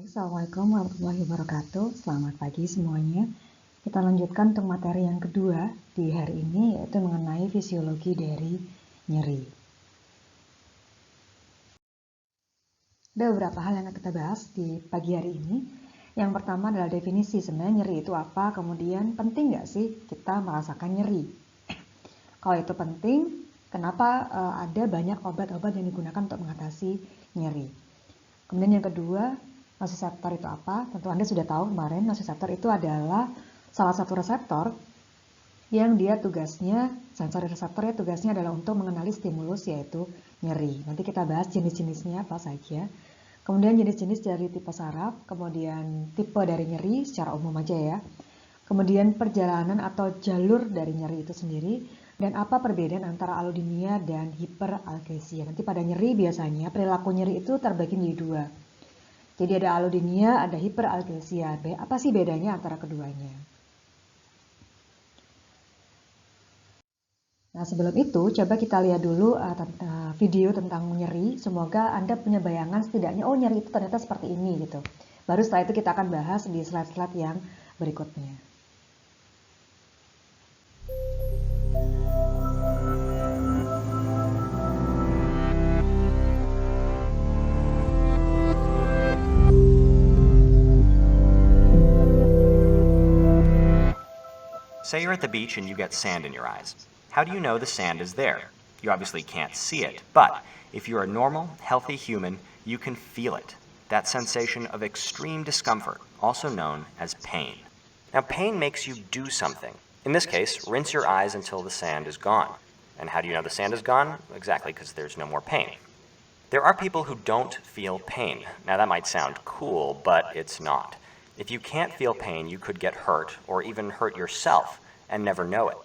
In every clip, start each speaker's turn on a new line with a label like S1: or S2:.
S1: Assalamualaikum warahmatullahi wabarakatuh. Selamat pagi semuanya. Kita lanjutkan untuk materi yang kedua di hari ini, yaitu mengenai fisiologi dari nyeri. Ada beberapa hal yang kita bahas di pagi hari ini. Yang pertama adalah definisi sebenarnya nyeri itu apa, kemudian penting nggak sih kita merasakan nyeri? Kalau itu penting, kenapa ada banyak obat-obat yang digunakan untuk mengatasi nyeri? Kemudian yang kedua, nociceptor itu apa? Tentu Anda sudah tahu kemarin, nociceptor itu adalah salah satu reseptor yang dia tugasnya, sensori reseptornya tugasnya adalah untuk mengenali stimulus yaitu nyeri. Nanti kita bahas jenis-jenisnya apa saja. Kemudian jenis-jenis dari tipe saraf, kemudian tipe dari nyeri secara umum aja ya. Kemudian perjalanan atau jalur dari nyeri itu sendiri, dan apa perbedaan antara allodynia dan hiperalgesia. Nanti pada nyeri biasanya perilaku nyeri itu terbagi menjadi dua. Jadi ada allodynia, ada hiperalgesia. Apa sih bedanya antara keduanya? Nah, sebelum itu coba kita lihat dulu video tentang nyeri. Semoga Anda punya bayangan setidaknya, oh nyeri itu ternyata seperti ini gitu. Baru setelah itu kita akan bahas di slide-slide yang berikutnya.
S2: Say you're at the beach and you get sand in your eyes. How do you know the sand is there? You obviously can't see it, but if you're a normal, healthy human, you can feel it. That sensation of extreme discomfort, also known as pain. Now, pain makes you do something. In this case, rinse your eyes until the sand is gone. And how do you know the sand is gone? Exactly, because there's no more pain. There are people who don't feel pain. Now, that might sound cool, but it's not. If you can't feel pain, you could get hurt, or even hurt yourself, and never know it.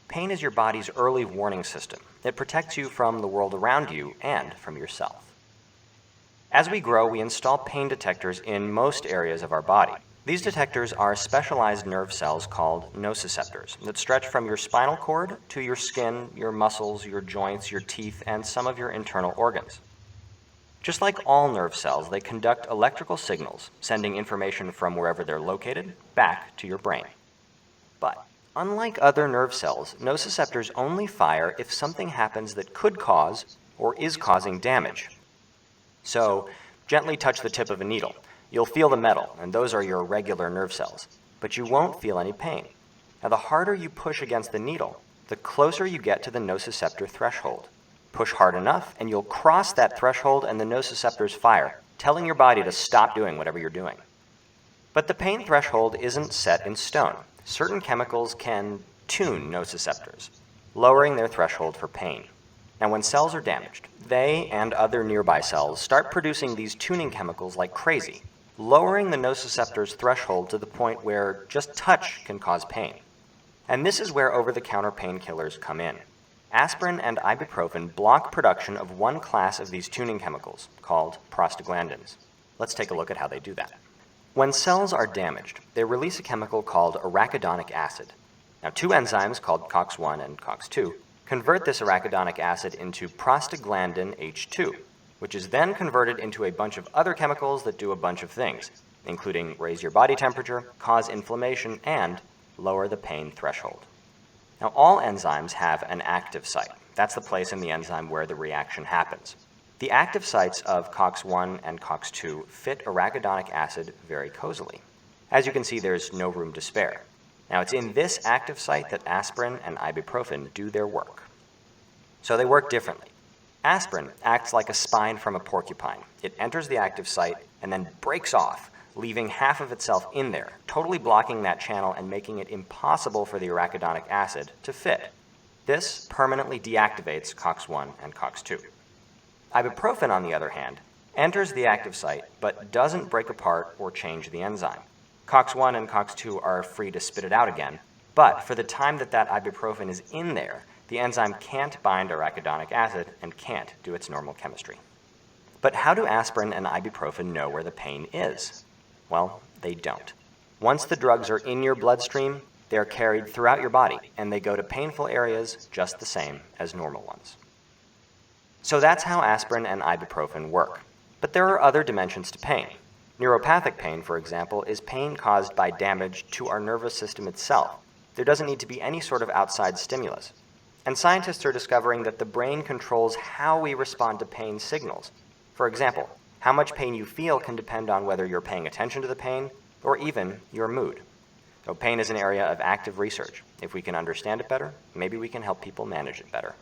S2: Pain is your body's early warning system. It protects you from the world around you and from yourself. As we grow, we install pain detectors in most areas of our body. These detectors are specialized nerve cells called nociceptors that stretch from your spinal cord to your skin, your muscles, your joints, your teeth, and some of your internal organs. Just like all nerve cells, they conduct electrical signals, sending information from wherever they're located back to your brain. But unlike other nerve cells, nociceptors only fire if something happens that could cause or is causing damage. So, gently touch the tip of a needle. You'll feel the metal, and those are your regular nerve cells. But you won't feel any pain. Now, the harder you push against the needle, the closer you get to the nociceptor threshold. Push hard enough, and you'll cross that threshold and the nociceptors fire, telling your body to stop doing whatever you're doing. But the pain threshold isn't set in stone. Certain chemicals can tune nociceptors, lowering their threshold for pain. Now, when cells are damaged, they and other nearby cells start producing these tuning chemicals like crazy, lowering the nociceptor's threshold to the point where just touch can cause pain. And this is where over-the-counter painkillers come in. Aspirin and ibuprofen block production of one class of these tuning chemicals, called prostaglandins. Let's take a look at how they do that. When cells are damaged, they release a chemical called arachidonic acid. Now, two enzymes called COX-1 and COX-2 convert this arachidonic acid into prostaglandin H2, which is then converted into a bunch of other chemicals that do a bunch of things, including raise your body temperature, cause inflammation, and lower the pain threshold. Now, all enzymes have an active site. That's the place in the enzyme where the reaction happens. The active sites of COX-1 and COX-2 fit arachidonic acid very cozily. As you can see, there's no room to spare. Now, it's in this active site that aspirin and ibuprofen do their work. So they work differently. Aspirin acts like a spine from a porcupine. It enters the active site and then breaks off, leaving half of itself in there, totally blocking that channel and making it impossible for the arachidonic acid to fit. This permanently deactivates COX-1 and COX-2. Ibuprofen, on the other hand, enters the active site but doesn't break apart or change the enzyme. COX-1 and COX-2 are free to spit it out again, but for the time that ibuprofen is in there, the enzyme can't bind arachidonic acid and can't do its normal chemistry. But how do aspirin and ibuprofen know where the pain is? Well, they don't. Once the drugs are in your bloodstream, they're carried throughout your body, and they go to painful areas just the same as normal ones. So that's how aspirin and ibuprofen work. But there are other dimensions to pain. Neuropathic pain, for example, is pain caused by damage to our nervous system itself. There doesn't need to be any sort of outside stimulus. And scientists are discovering that the brain controls how we respond to pain signals. For example, how much pain you feel can depend on whether you're paying attention to the pain or even your mood. So pain is an area of active research. If we can understand it better, maybe we can help people manage it better.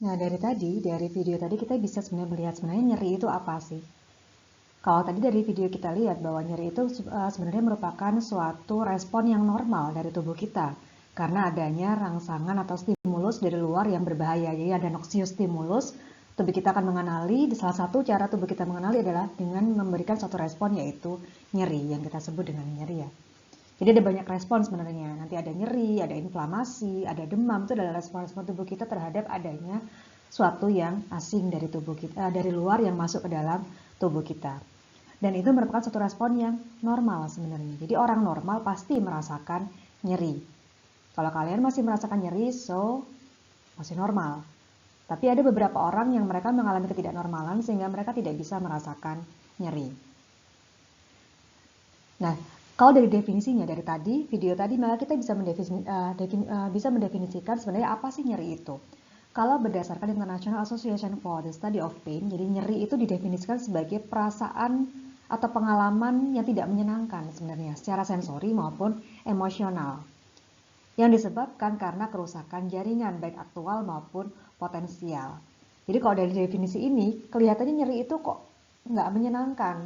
S1: Nah, dari video tadi kita bisa sebenarnya melihat sebenarnya nyeri itu apa sih? Kalau tadi dari video kita lihat bahwa nyeri itu sebenarnya merupakan suatu respon yang normal dari tubuh kita karena adanya rangsangan atau stimulus stimulus dari luar yang berbahaya. Jadi ada noxiostimulus, tubuh kita akan mengenali, salah satu cara tubuh kita mengenali adalah dengan memberikan suatu respon, yaitu nyeri, yang kita sebut dengan nyeri ya. Jadi ada banyak respon sebenarnya, nanti ada nyeri, ada inflamasi, ada demam, itu adalah respon-respon tubuh kita terhadap adanya suatu yang asing dari tubuh kita, dari luar yang masuk ke dalam tubuh kita. Dan itu merupakan suatu respon yang normal sebenarnya. Jadi orang normal pasti merasakan nyeri. Kalau kalian masih merasakan nyeri, so masih normal. Tapi ada beberapa orang yang mereka mengalami ketidaknormalan sehingga mereka tidak bisa merasakan nyeri. Nah, kalau dari definisinya dari tadi, video tadi, maka kita bisa mendefinisikan sebenarnya apa sih nyeri itu. Kalau berdasarkan International Association for the Study of Pain, jadi nyeri itu didefinisikan sebagai perasaan atau pengalaman yang tidak menyenangkan sebenarnya secara sensori maupun emosional, yang disebabkan karena kerusakan jaringan baik aktual maupun potensial. Jadi kalau dari definisi ini, kelihatannya nyeri itu kok nggak menyenangkan.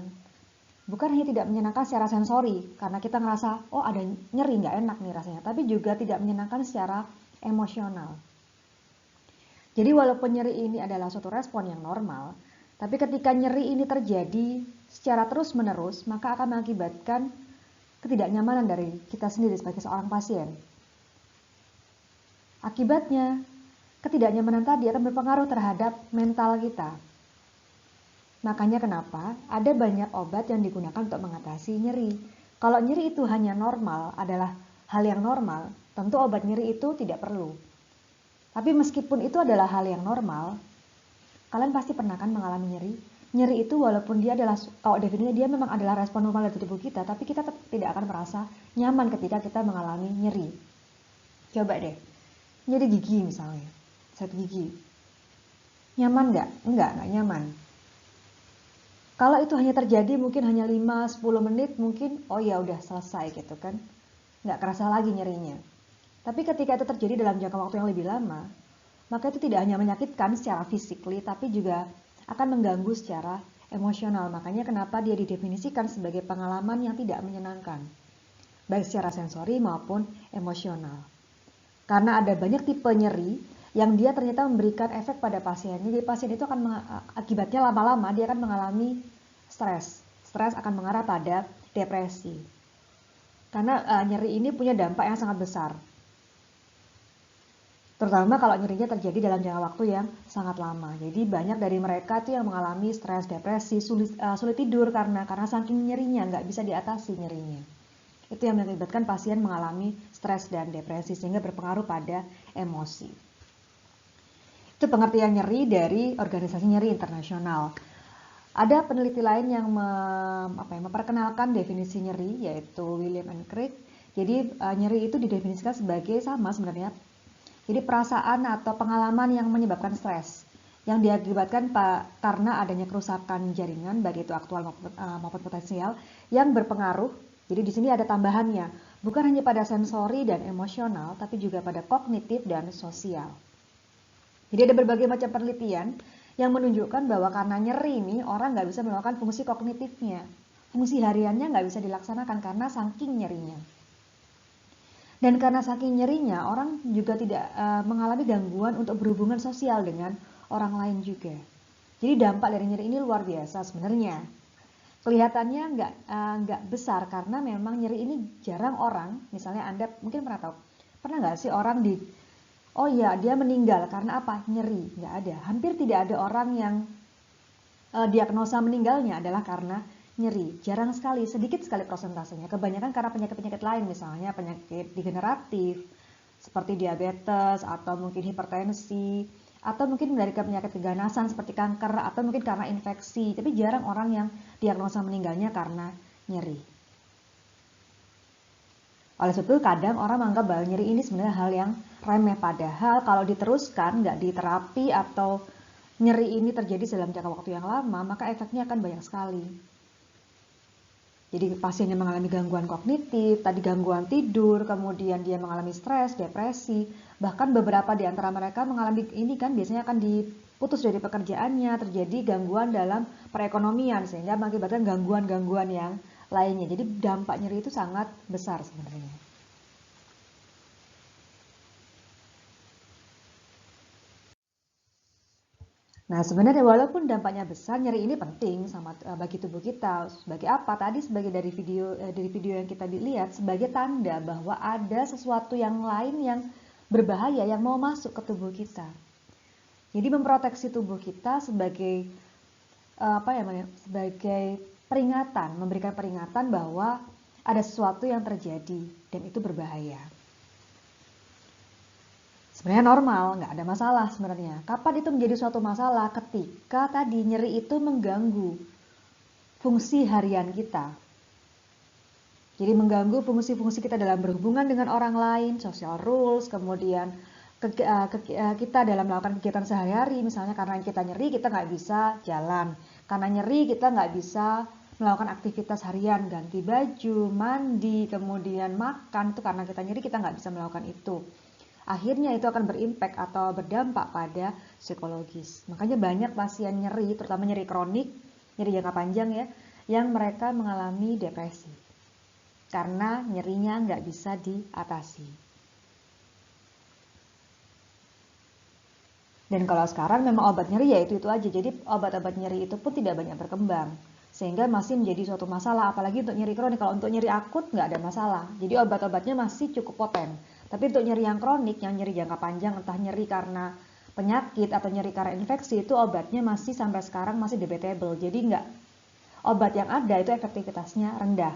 S1: Bukan hanya tidak menyenangkan secara sensori, karena kita ngerasa, oh ada nyeri, nggak enak nih rasanya, tapi juga tidak menyenangkan secara emosional. Jadi walaupun nyeri ini adalah suatu respon yang normal, tapi ketika nyeri ini terjadi secara terus-menerus, maka akan mengakibatkan ketidaknyamanan dari kita sendiri sebagai seorang pasien. Akibatnya, ketidaknyamanan tadi akan berpengaruh terhadap mental kita. Makanya kenapa ada banyak obat yang digunakan untuk mengatasi nyeri. Kalau nyeri itu hanya normal, adalah hal yang normal, tentu obat nyeri itu tidak perlu. Tapi meskipun itu adalah hal yang normal, kalian pasti pernah kan mengalami nyeri. Nyeri itu walaupun dia adalah, kalau definisinya dia memang adalah respon normal dari tubuh kita, tapi kita tetap tidak akan merasa nyaman ketika kita mengalami nyeri. Coba deh, nyeri gigi misalnya, sakit gigi. Nyaman nggak? Nggak nyaman. Kalau itu hanya terjadi mungkin hanya 5-10 menit, mungkin oh ya udah selesai gitu kan. Nggak kerasa lagi nyerinya. Tapi ketika itu terjadi dalam jangka waktu yang lebih lama, maka itu tidak hanya menyakitkan secara fisikly, tapi juga akan mengganggu secara emosional. Makanya kenapa dia didefinisikan sebagai pengalaman yang tidak menyenangkan, baik secara sensori maupun emosional. Karena ada banyak tipe nyeri yang dia ternyata memberikan efek pada pasien. Jadi pasien itu akan akibatnya lama-lama dia akan mengalami stres. Stres akan mengarah pada depresi. Karena nyeri ini punya dampak yang sangat besar. Terutama kalau nyerinya terjadi dalam jangka waktu yang sangat lama. Jadi banyak dari mereka itu yang mengalami stres, depresi, sulit tidur karena saking nyerinya, nggak bisa diatasi nyerinya. Itu yang mengakibatkan pasien mengalami stres dan depresi sehingga berpengaruh pada emosi. Itu pengertian nyeri dari organisasi nyeri internasional. Ada peneliti lain yang memperkenalkan definisi nyeri, yaitu William and Craig. Jadi nyeri itu didefinisikan sebagai sama sebenarnya. Jadi perasaan atau pengalaman yang menyebabkan stres, yang diakibatkan karena adanya kerusakan jaringan, baik itu aktual maupun potensial, yang berpengaruh. Jadi di sini ada tambahannya, bukan hanya pada sensori dan emosional, tapi juga pada kognitif dan sosial. Jadi ada berbagai macam penelitian yang menunjukkan bahwa karena nyeri ini orang nggak bisa melakukan fungsi kognitifnya. Fungsi hariannya nggak bisa dilaksanakan karena saking nyerinya. Dan karena saking nyerinya orang juga tidak mengalami gangguan untuk berhubungan sosial dengan orang lain juga. Jadi dampak dari nyeri ini luar biasa sebenarnya. Kelihatannya nggak besar karena memang nyeri ini jarang orang. Misalnya Anda mungkin pernah nggak sih orang oh ya, dia meninggal karena apa? Nyeri. Nggak ada. Hampir tidak ada orang yang diagnosa meninggalnya adalah karena nyeri. Jarang sekali, sedikit sekali persentasenya. Kebanyakan karena penyakit-penyakit lain, misalnya penyakit degeneratif, seperti diabetes, atau mungkin hipertensi, atau mungkin dari penyakit keganasan seperti kanker, atau mungkin karena infeksi. Tapi jarang orang yang diagnosa meninggalnya karena nyeri. Oleh sebab itu kadang orang menganggap bahwa nyeri ini sebenarnya hal yang remeh, padahal kalau diteruskan, nggak diterapi atau nyeri ini terjadi dalam jangka waktu yang lama, maka efeknya akan banyak sekali. Jadi pasien yang mengalami gangguan kognitif, tadi gangguan tidur, kemudian dia mengalami stres, depresi, bahkan beberapa di antara mereka mengalami ini kan biasanya akan diputus dari pekerjaannya, terjadi gangguan dalam perekonomian sehingga mengakibatkan gangguan-gangguan yang lainnya. Jadi dampak nyeri itu sangat besar sebenarnya. Nah, sebenarnya walaupun dampaknya besar, nyeri ini penting bagi tubuh kita. Sebagai apa? Tadi sebagai dari video yang kita lihat sebagai tanda bahwa ada sesuatu yang lain yang berbahaya yang mau masuk ke tubuh kita. Jadi memproteksi tubuh kita sebagai sebagai peringatan, memberikan peringatan bahwa ada sesuatu yang terjadi dan itu berbahaya. Sebenarnya normal, nggak ada masalah sebenarnya. Kapan itu menjadi suatu masalah? Ketika tadi nyeri itu mengganggu fungsi harian kita. Jadi mengganggu fungsi-fungsi kita dalam berhubungan dengan orang lain, social rules, kemudian kita dalam melakukan kegiatan sehari-hari. Misalnya karena kita nyeri, kita nggak bisa jalan. Karena nyeri, kita nggak bisa melakukan aktivitas harian, ganti baju, mandi, kemudian makan. Itu karena kita nyeri, kita nggak bisa melakukan itu. Akhirnya itu akan berimpact atau berdampak pada psikologis. Makanya banyak pasien nyeri, terutama nyeri kronik, nyeri jangka panjang ya, yang mereka mengalami depresi. Karena nyerinya nggak bisa diatasi. Dan kalau sekarang memang obat nyeri ya itu aja. Jadi obat-obat nyeri itu pun tidak banyak berkembang. Sehingga masih menjadi suatu masalah, apalagi untuk nyeri kronik. Kalau untuk nyeri akut nggak ada masalah. Jadi obat-obatnya masih cukup poten. Tapi untuk nyeri yang kronik, yang nyeri jangka panjang, entah nyeri karena penyakit atau nyeri karena infeksi, itu obatnya masih sampai sekarang masih debatable. Jadi obat yang ada itu efektivitasnya rendah.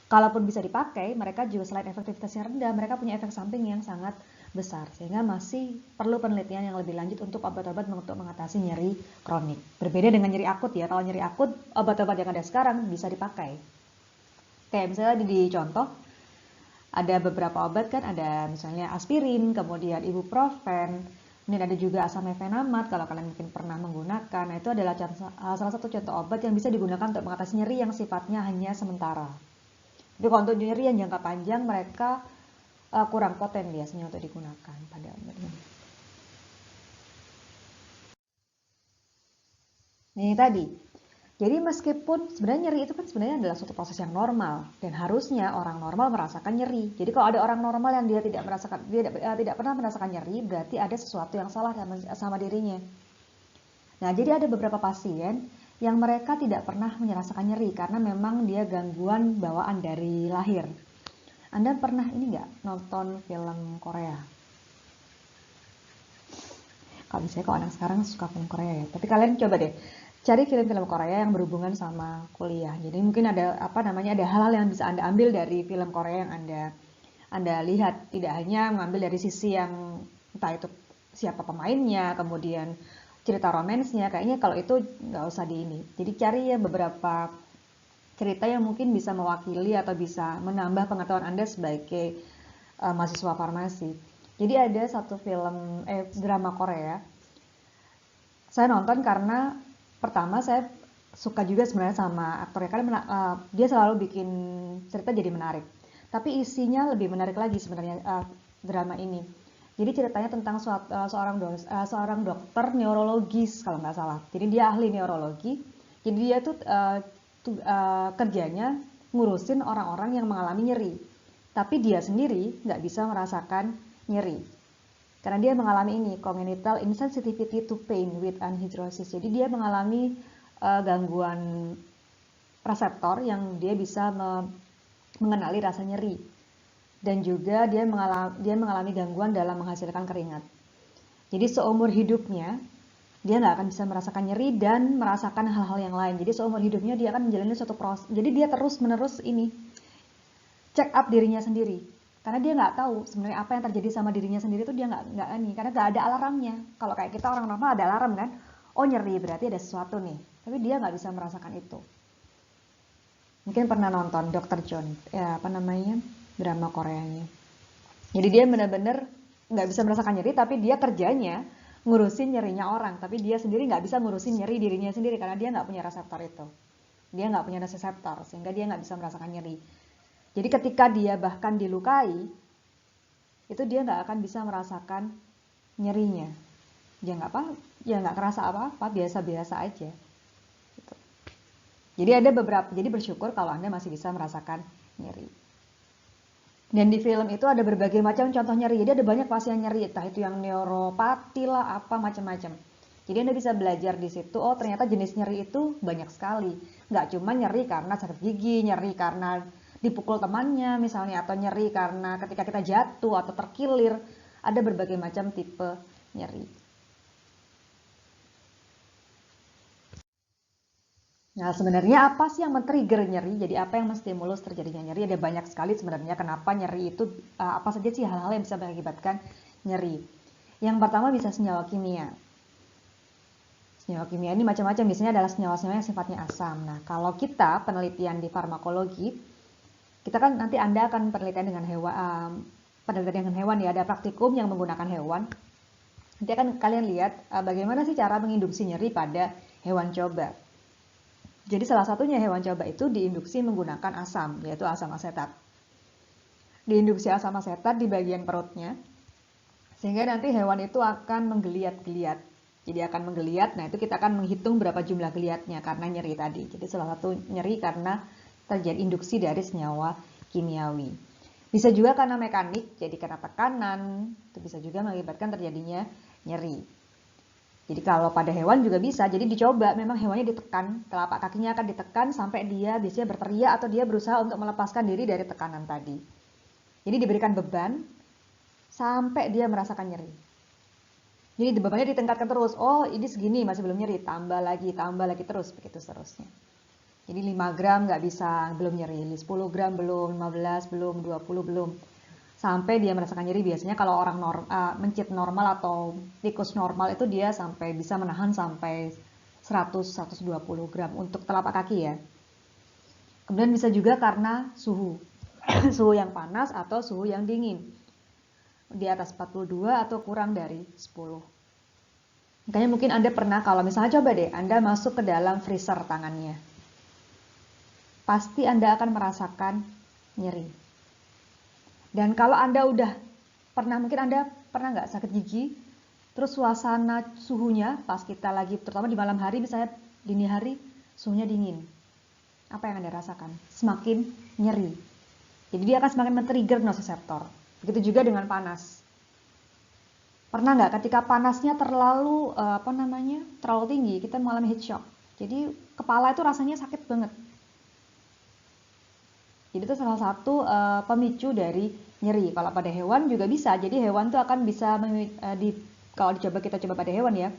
S1: Kalaupun bisa dipakai, mereka juga selain efektivitasnya rendah, mereka punya efek samping yang sangat besar. Sehingga masih perlu penelitian yang lebih lanjut untuk obat-obat untuk mengatasi nyeri kronik. Berbeda dengan nyeri akut ya. Kalau nyeri akut, obat-obat yang ada sekarang bisa dipakai. Kayak misalnya di contoh, ada beberapa obat kan, ada misalnya aspirin, kemudian ibuprofen, kemudian ada juga asam mefenamat kalau kalian mungkin pernah menggunakan. Nah, itu adalah salah satu contoh obat yang bisa digunakan untuk mengatasi nyeri yang sifatnya hanya sementara. Tapi kalau untuk nyeri yang jangka panjang, mereka kurang poten biasanya untuk digunakan pada obat ini. Ini tadi. Jadi meskipun sebenarnya nyeri itu kan sebenarnya adalah suatu proses yang normal dan harusnya orang normal merasakan nyeri. Jadi kalau ada orang normal yang dia tidak pernah merasakan nyeri, berarti ada sesuatu yang salah sama dirinya. Nah, jadi ada beberapa pasien yang mereka tidak pernah merasakan nyeri karena memang dia gangguan bawaan dari lahir. Anda pernah ini nggak nonton film Korea? Kalau misalnya kalau anak sekarang suka film Korea ya, tapi kalian coba deh cari film-film Korea yang berhubungan sama kuliah. Jadi mungkin ada ada hal-hal yang bisa Anda ambil dari film Korea yang Anda lihat. Tidak hanya mengambil dari sisi yang entah itu siapa pemainnya, kemudian cerita romansnya. Kayaknya kalau itu nggak usah di ini. Jadi cari ya beberapa cerita yang mungkin bisa mewakili atau bisa menambah pengetahuan Anda sebagai mahasiswa farmasi. Jadi ada satu drama Korea. Saya nonton karena pertama saya suka juga sebenarnya sama aktornya karena dia selalu bikin cerita jadi menarik. Tapi isinya lebih menarik lagi sebenarnya drama ini. Jadi ceritanya tentang seorang dokter neurologis kalau nggak salah. Jadi dia ahli neurologi. Jadi dia tuh kerjanya ngurusin orang-orang yang mengalami nyeri. Tapi dia sendiri nggak bisa merasakan nyeri. Karena dia mengalami ini, congenital insensitivity to pain with anhidrosis. Jadi dia mengalami gangguan reseptor yang dia bisa mengenali rasa nyeri. Dan juga dia mengalami gangguan dalam menghasilkan keringat. Jadi seumur hidupnya, dia nggak akan bisa merasakan nyeri dan merasakan hal-hal yang lain. Jadi seumur hidupnya dia akan menjalani suatu proses. Jadi dia terus-menerus check up dirinya sendiri. Karena dia nggak tahu sebenarnya apa yang terjadi sama dirinya sendiri itu dia nggak karena nggak ada alarmnya. Kalau kayak kita orang normal ada alarm kan, oh nyeri berarti ada sesuatu nih. Tapi dia nggak bisa merasakan itu. Mungkin pernah nonton Dr. John, drama Koreanya. Jadi dia benar-benar nggak bisa merasakan nyeri, tapi dia kerjanya ngurusin nyerinya orang, tapi dia sendiri nggak bisa ngurusin nyeri dirinya sendiri karena dia nggak punya reseptor itu. Dia nggak punya reseptor sehingga dia nggak bisa merasakan nyeri. Jadi ketika dia bahkan dilukai, itu dia nggak akan bisa merasakan nyerinya. Dia nggak kerasa apa-apa, biasa-biasa aja. Gitu. Jadi jadi bersyukur kalau Anda masih bisa merasakan nyeri. Dan di film itu ada berbagai macam contoh nyeri. Jadi ada banyak pasien nyeri, entah itu yang neuropati lah, apa macam-macam. Jadi Anda bisa belajar di situ, oh ternyata jenis nyeri itu banyak sekali. Nggak cuma nyeri karena sakit gigi, nyeri karena dipukul temannya misalnya, atau nyeri karena ketika kita jatuh atau terkilir. Ada berbagai macam tipe nyeri. Nah, sebenarnya apa sih yang men-trigger nyeri? Jadi apa yang menstimulus terjadinya nyeri? Ada banyak sekali sebenarnya kenapa nyeri itu, apa saja sih hal-hal yang bisa mengakibatkan nyeri. Yang pertama bisa senyawa kimia. Senyawa kimia ini macam-macam, biasanya adalah senyawa-senyawa yang sifatnya asam. Nah, kalau kita penelitian di farmakologi, kita kan nanti Anda akan penelitian dengan hewan, penelitian dengan hewan ya, ada praktikum yang menggunakan hewan. Nanti akan kalian lihat bagaimana sih cara menginduksi nyeri pada hewan coba. Jadi salah satunya hewan coba itu diinduksi menggunakan asam, yaitu asam asetat. Diinduksi asam asetat di bagian perutnya, sehingga nanti hewan itu akan menggeliat-geliat. Jadi akan menggeliat, nah itu kita akan menghitung berapa jumlah geliatnya karena nyeri tadi. Jadi salah satu nyeri karena terjadi induksi dari senyawa kimiawi. Bisa juga karena mekanik, jadi karena tekanan, itu bisa juga mengakibatkan terjadinya nyeri. Jadi kalau pada hewan juga bisa, jadi dicoba, memang hewannya ditekan, telapak kakinya akan ditekan sampai dia biasanya berteriak atau dia berusaha untuk melepaskan diri dari tekanan tadi. Jadi diberikan beban sampai dia merasakan nyeri. Jadi bebannya ditingkatkan terus. Oh, ini segini masih belum nyeri, tambah lagi terus, begitu seterusnya. Jadi 5 gram nggak bisa, belum nyeri. 10 gram belum, 15 belum, 20 belum. Sampai dia merasakan nyeri. Biasanya kalau orang mencit normal atau tikus normal itu dia sampai bisa menahan sampai 100-120 gram untuk telapak kaki ya. Kemudian bisa juga karena suhu. Suhu yang panas atau suhu yang dingin. Di atas 42 atau kurang dari 10. Makanya mungkin Anda pernah, kalau misalnya coba deh, Anda masuk ke dalam freezer tangannya. Pasti Anda akan merasakan nyeri. Dan kalau Anda udah pernah, mungkin Anda pernah nggak sakit gigi, terus suasana suhunya pas kita lagi, terutama di malam hari, misalnya dini hari, suhunya dingin. Apa yang Anda rasakan? Semakin nyeri. Jadi dia akan semakin men-trigger nociceptor. Begitu juga dengan panas. Pernah nggak ketika panasnya terlalu terlalu tinggi, kita mengalami heat shock. Jadi kepala itu rasanya sakit banget. Jadi itu salah satu pemicu dari nyeri. Kalau pada hewan juga bisa. Jadi hewan tuh akan bisa kalau kita coba pada hewan ya,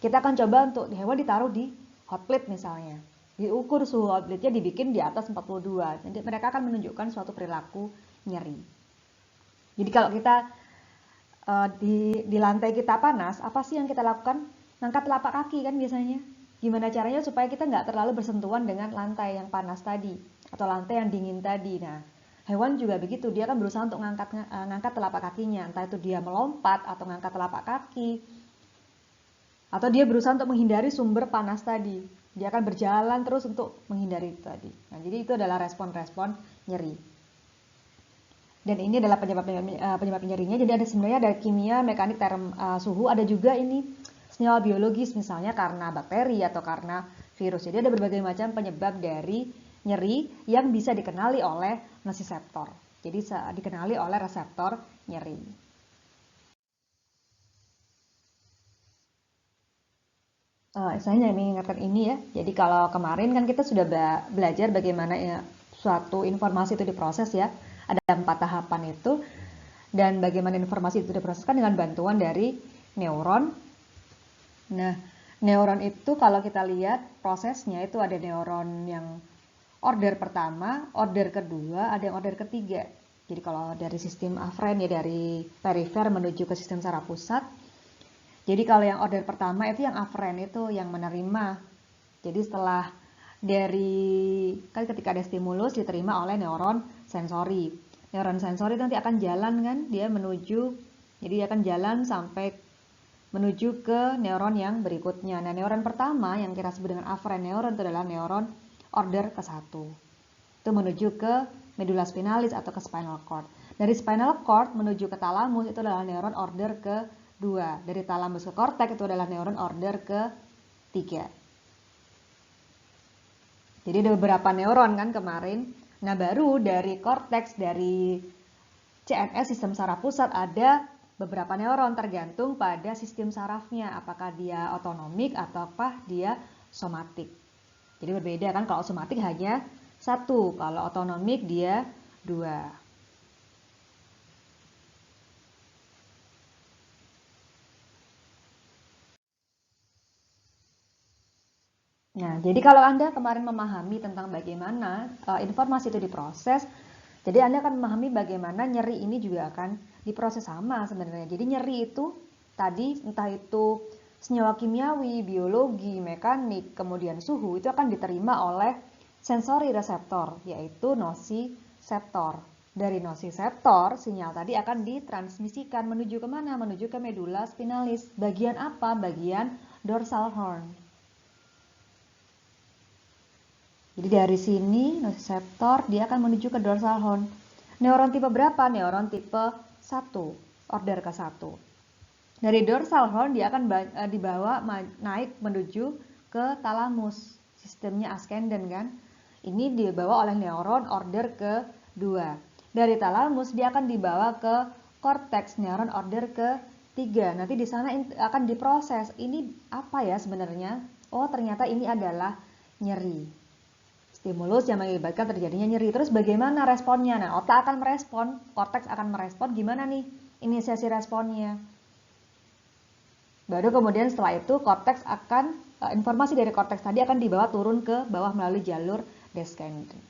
S1: kita akan coba untuk hewan ditaruh di hot plate misalnya. Diukur suhu hot plate-nya dibikin di atas 42. Jadi mereka akan menunjukkan suatu perilaku nyeri. Jadi kalau kita di lantai kita panas, apa sih yang kita lakukan? Ngangkat telapak kaki kan biasanya. Gimana caranya supaya kita nggak terlalu bersentuhan dengan lantai yang panas tadi atau lantai yang dingin tadi. Nah, hewan juga begitu, dia akan berusaha untuk ngangkat telapak kakinya, entah itu dia melompat atau ngangkat telapak kaki, atau dia berusaha untuk menghindari sumber panas tadi. Dia akan berjalan terus untuk menghindari itu tadi. Nah, jadi itu adalah respon-respon nyeri. Dan ini adalah penyebab nyerinya. Jadi sebenarnya ada kimia, mekanik, suhu, ada juga ini senyawa biologis misalnya karena bakteri atau karena virus. Jadi ada berbagai macam penyebab dari nyeri yang bisa dikenali oleh nociceptor. Jadi dikenali oleh reseptor nyeri. Saya mengingatkan ini ya. Jadi kalau kemarin kan kita sudah belajar bagaimana ya, suatu informasi itu diproses ya. Ada 4 tahapan itu, dan bagaimana informasi itu diproseskan dengan bantuan dari neuron. Nah, neuron itu kalau kita lihat prosesnya itu ada neuron yang order pertama, order kedua, ada yang order ketiga. Jadi kalau dari sistem afren ya, dari perifer menuju ke sistem saraf pusat. Jadi kalau yang order pertama itu yang afren, itu yang menerima. Jadi setelah kan ketika ada stimulus diterima oleh neuron sensori. Neuron sensori nanti akan jalan kan, dia akan jalan sampai menuju ke neuron yang berikutnya. Nah, neuron pertama yang kita sebut dengan afferent neuron itu adalah neuron order ke-1. Itu menuju ke medula spinalis atau ke spinal cord. Dari spinal cord menuju ke thalamus itu adalah neuron order ke-2. Dari thalamus ke cortex itu adalah neuron order ke-3. Jadi ada beberapa neuron kan kemarin. Nah, baru dari korteks, dari CNS sistem saraf pusat ada beberapa neuron tergantung pada sistem sarafnya, apakah dia otonomik ataukah dia somatik. Jadi berbeda kan, kalau somatik hanya satu, kalau otonomik dia dua. Nah, jadi kalau Anda kemarin memahami tentang bagaimana informasi itu diproses, jadi Anda akan memahami bagaimana nyeri ini juga akan diproses sama sebenarnya. Jadi nyeri itu tadi entah itu senyawa kimiawi, biologi, mekanik, kemudian suhu itu akan diterima oleh sensori reseptor, yaitu nosiseptor. Dari nosiseptor, sinyal tadi akan ditransmisikan menuju kemana? Menuju ke medula spinalis. Bagian apa? Bagian dorsal horn. Jadi dari sini nosiseptor dia akan menuju ke dorsal horn. Neuron tipe berapa? Neuron tipe 1, order ke-1. Dari dorsal horn dia akan dibawa naik menuju ke talamus. Sistemnya ascendant kan. Ini dibawa oleh neuron order ke-2. Dari talamus dia akan dibawa ke korteks, neuron order ke-3. Nanti di sana akan diproses. Ini apa ya sebenarnya? Oh, ternyata ini adalah nyeri. Stimulus yang mengakibatkan terjadinya nyeri. Terus bagaimana responnya? Nah, otak akan merespon, korteks akan merespon. Gimana nih inisiasi responnya? Baru kemudian setelah itu korteks akan, informasi dari korteks tadi akan dibawa turun ke bawah melalui jalur descending.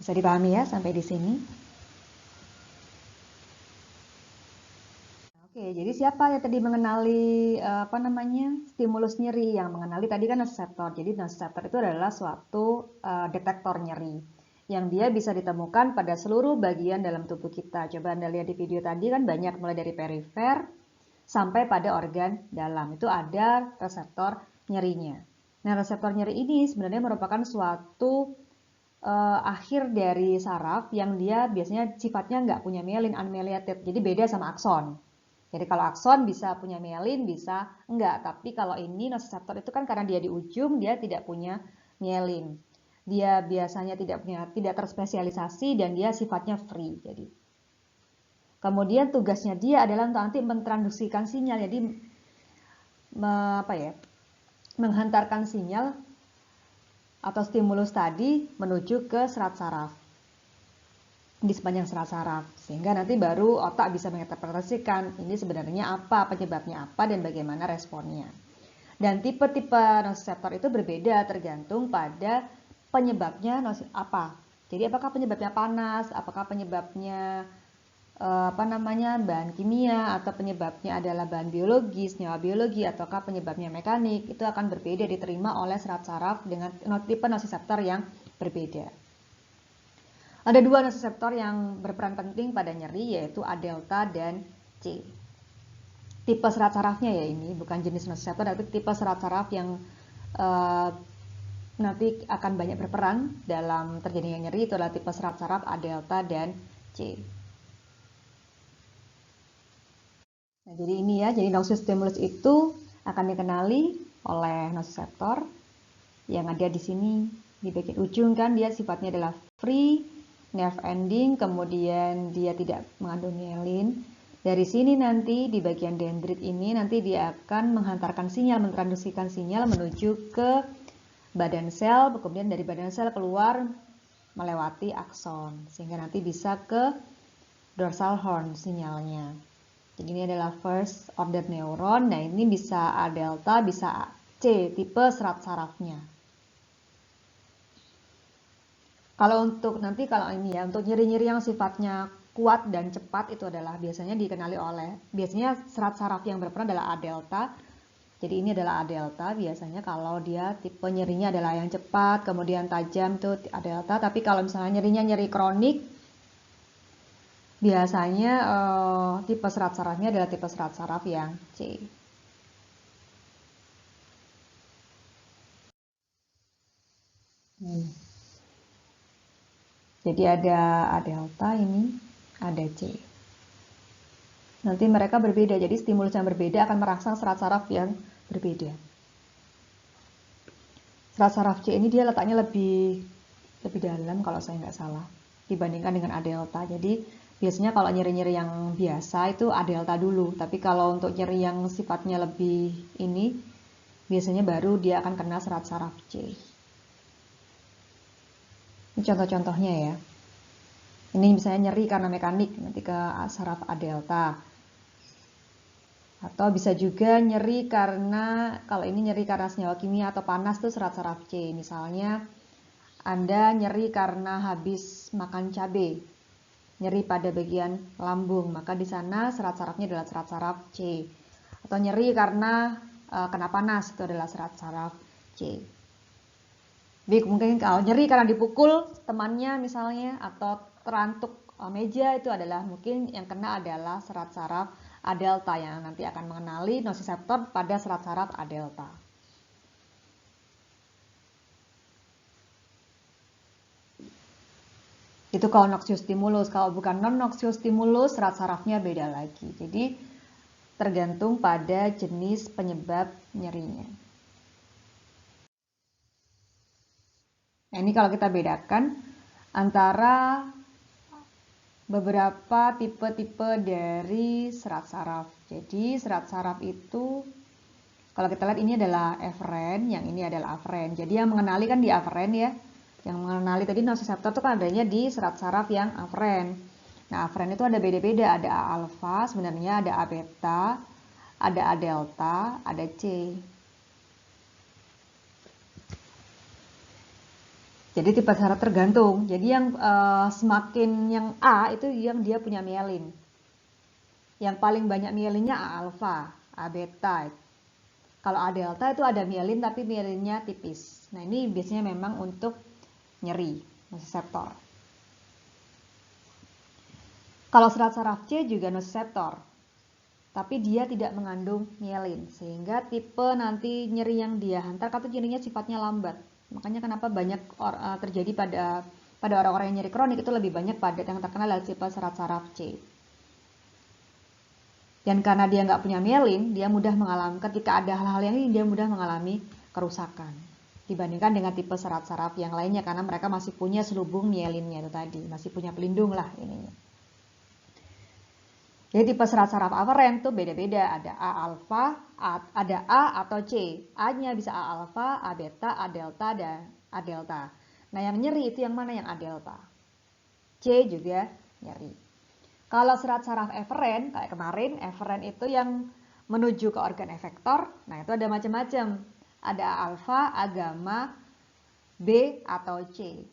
S1: Bisa dipahami ya sampai di sini? Oke, jadi siapa yang tadi mengenali stimulus nyeri? Yang mengenali tadi kan nosiseptor. Jadi nosiseptor itu adalah suatu detektor nyeri yang dia bisa ditemukan pada seluruh bagian dalam tubuh kita. Coba Anda lihat di video tadi kan banyak, mulai dari perifer sampai pada organ dalam. Itu ada reseptor nyerinya. Nah, reseptor nyeri ini sebenarnya merupakan suatu akhir dari saraf yang dia biasanya sifatnya nggak punya myelin, unmyelineted. Jadi beda sama akson. Jadi kalau akson bisa punya myelin, bisa enggak. Tapi kalau ini nosiseptor itu kan karena dia di ujung, dia tidak punya myelin. Dia biasanya tidak terspesialisasi dan dia sifatnya free. Jadi kemudian tugasnya dia adalah untuk nanti mentransduksikan sinyal. Jadi menghantarkan sinyal atau stimulus tadi menuju ke serat saraf. Di sepanjang serat saraf, sehingga nanti baru otak bisa menginterpretasikan ini sebenarnya apa, penyebabnya apa, dan bagaimana responnya. Dan tipe-tipe nosiseptor itu berbeda tergantung pada penyebabnya apa. Jadi apakah penyebabnya panas, apakah penyebabnya bahan kimia, atau penyebabnya adalah bahan biologis, senyawa biologi, ataukah penyebabnya mekanik, itu akan berbeda diterima oleh serat saraf dengan tipe nosiseptor yang berbeda. Ada dua nosiseptor yang berperan penting pada nyeri, yaitu A delta dan C. Tipe serat sarafnya ya ini, bukan jenis nosiseptor, tapi tipe serat saraf yang nanti akan banyak berperan dalam terjadinya nyeri itu adalah tipe serat saraf A delta dan C. Nah, jadi ini ya, jadi nosistimulus itu akan dikenali oleh nosiseptor yang ada di sini di bagian ujung kan, dia sifatnya adalah free nerve ending, kemudian dia tidak mengandung myelin. Dari sini nanti di bagian dendrit ini nanti dia akan menghantarkan sinyal, mentransduksikan sinyal menuju ke badan sel, kemudian dari badan sel keluar melewati akson, sehingga nanti bisa ke dorsal horn sinyalnya. Jadi ini adalah first order neuron. Nah, ini bisa A delta, bisa C, tipe serat sarafnya. Kalau untuk nanti kalau ini ya, untuk nyeri-nyeri yang sifatnya kuat dan cepat itu adalah biasanya dikenali oleh, biasanya serat saraf yang berperan adalah A delta. Jadi ini adalah A delta biasanya kalau dia tipe nyerinya adalah yang cepat, kemudian tajam itu A delta. Tapi kalau misalnya nyerinya nyeri kronik, biasanya tipe serat sarafnya adalah tipe serat saraf yang C. Jadi ada A delta ini, ada C. Nanti mereka berbeda, jadi stimulus yang berbeda akan merangsang serat saraf yang berbeda. Serat saraf C ini dia letaknya lebih dalam kalau saya nggak salah dibandingkan dengan A delta. Jadi Biasanya kalau nyeri-nyeri yang biasa itu A delta dulu, tapi kalau untuk nyeri yang sifatnya lebih ini, biasanya baru dia akan kena serat saraf C. Ini contoh-contohnya ya. Ini misalnya nyeri karena mekanik, nanti ke saraf A delta. Atau bisa juga nyeri karena, kalau ini nyeri karena senyawa kimia atau panas tuh serat saraf C. Misalnya Anda nyeri karena habis makan cabai, nyeri pada bagian lambung, maka di sana serat sarafnya adalah serat saraf C. Atau nyeri karena kena panas, itu adalah serat saraf C. Jadi mungkin kalau nyeri karena dipukul temannya misalnya, atau terantuk meja, itu adalah mungkin yang kena adalah serat saraf A delta yang nanti akan mengenali nociceptor pada serat saraf A delta. Itu kalau noxious stimulus. Kalau bukan non-noxious stimulus, serat sarafnya beda lagi. Jadi tergantung pada jenis penyebab nyerinya. Nah, ini kalau kita bedakan antara beberapa tipe-tipe dari serat saraf. Jadi serat saraf itu, kalau kita lihat ini adalah eferen, yang ini adalah aferen. Jadi yang mengenali kan di aferen ya. Yang mengenali tadi nociceptor itu kan adanya di serat saraf yang aferen. Nah, aferen itu ada beda-beda, ada A alfa, sebenarnya ada A beta, ada A delta, ada C. Jadi tipe saraf tergantung. Jadi yang semakin yang A itu yang dia punya mielin. Yang paling banyak mielinnya A alfa, A beta. Kalau A delta itu ada mielin tapi mielinnya tipis. Nah, ini biasanya memang untuk nyeri, nociceptor. Kalau serat saraf C juga nociceptor, tapi dia tidak mengandung mielin, sehingga tipe nanti nyeri yang dia hantarkan itu nyerinya sifatnya lambat. Makanya kenapa banyak terjadi pada orang-orang yang nyeri kronik itu lebih banyak pada yang terkena adalah tipe serat saraf C. Dan karena dia nggak punya mielin, dia mudah mengalami, ketika ada hal-hal yang ini, dia mudah mengalami kerusakan dibandingkan dengan tipe serat saraf yang lainnya, karena mereka masih punya selubung mielinnya itu tadi, masih punya pelindung lah ininya. Jadi tipe serat saraf aferen tuh beda-beda, ada A alfa, ada A atau C. A-nya bisa A alfa, A beta, A delta, dan A delta. Nah, yang nyeri itu yang mana? Yang A delta. C juga nyeri. Kalau serat saraf eferen, kayak kemarin, eferen itu yang menuju ke organ efektor. Nah, itu ada macam-macam. Ada A alfa, A gamma, B atau C.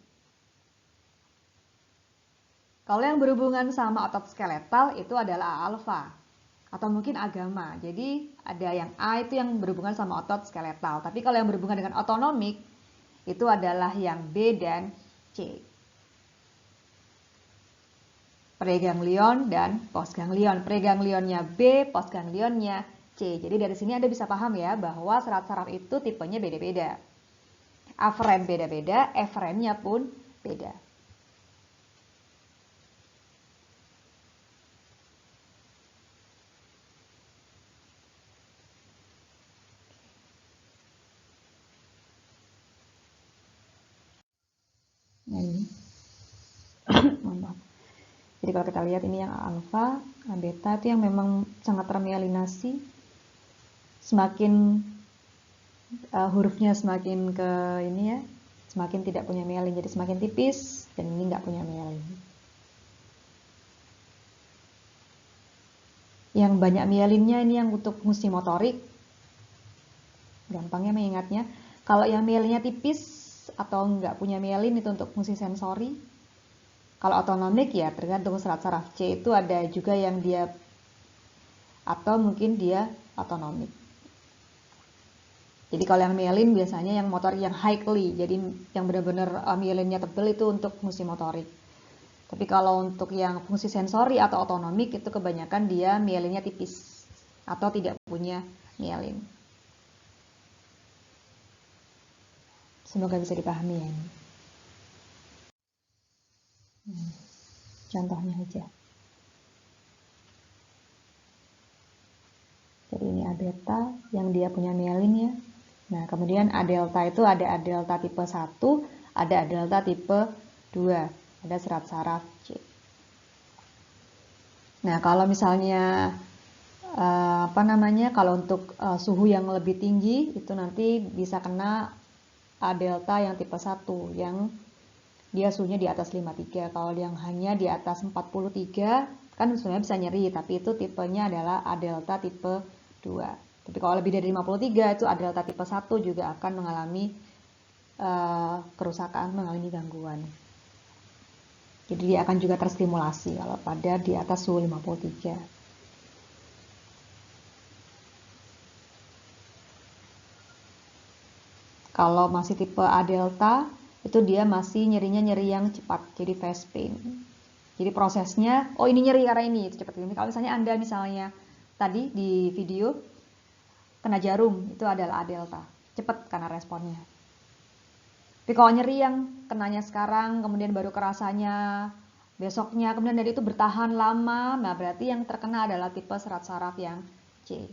S1: Kalau yang berhubungan sama otot skeletal itu adalah A alfa atau mungkin A gamma. Jadi ada yang A itu yang berhubungan sama otot skeletal. Tapi kalau yang berhubungan dengan otonomik itu adalah yang B dan C. Preganglion dan postganglion. Preganglionnya B, postganglionnya C. Jadi dari sini Anda bisa paham ya bahwa serat saraf itu tipenya beda-beda. Aferen beda-beda, eferennya pun beda. Nah, ini. Jadi kalau kita lihat ini yang A alfa, A beta itu yang memang sangat termielinasi. Semakin hurufnya semakin ke ini ya, semakin tidak punya mielin, jadi semakin tipis, dan ini nggak punya mielin. Yang banyak mielinnya ini yang untuk fungsi motorik. Gampangnya mengingatnya, kalau yang mielinnya tipis atau nggak punya mielin itu untuk fungsi sensori. Kalau otonomik ya tergantung serat saraf C itu ada juga yang dia, atau mungkin dia otonomik. Jadi kalau yang mielin biasanya yang motorik yang highly, jadi yang benar-benar mielinnya tebal itu untuk fungsi motorik. Tapi kalau untuk yang fungsi sensori atau otonomik itu kebanyakan dia mielinnya tipis atau tidak punya mielin. Semoga bisa dipahami ya ini. Contohnya aja. Jadi ini A beta yang dia punya mielin ya. Nah, kemudian A delta itu ada A delta tipe 1, ada A delta tipe 2. Ada serat saraf C. Nah, kalau misalnya kalau untuk suhu yang lebih tinggi itu nanti bisa kena A delta yang tipe 1 yang dia suhunya di atas 53. Kalau yang hanya di atas 43 kan sebenarnya bisa nyeri, tapi itu tipenya adalah A delta tipe 2. Tapi kalau lebih dari 53 itu A delta tipe 1 juga akan mengalami kerusakan, mengalami gangguan. Jadi dia akan juga terstimulasi kalau pada di atas suhu 53. Kalau masih tipe A delta, itu dia masih nyerinya nyeri yang cepat, jadi fast pain. Jadi prosesnya, oh ini nyeri karena ini, itu cepat. Kalau misalnya Anda tadi di video kena jarum, itu adalah A delta, cepat karena responnya. Tapi kalau nyeri yang kenanya sekarang, kemudian baru kerasanya besoknya, kemudian dari itu bertahan lama, nah berarti yang terkena adalah tipe serat saraf yang C.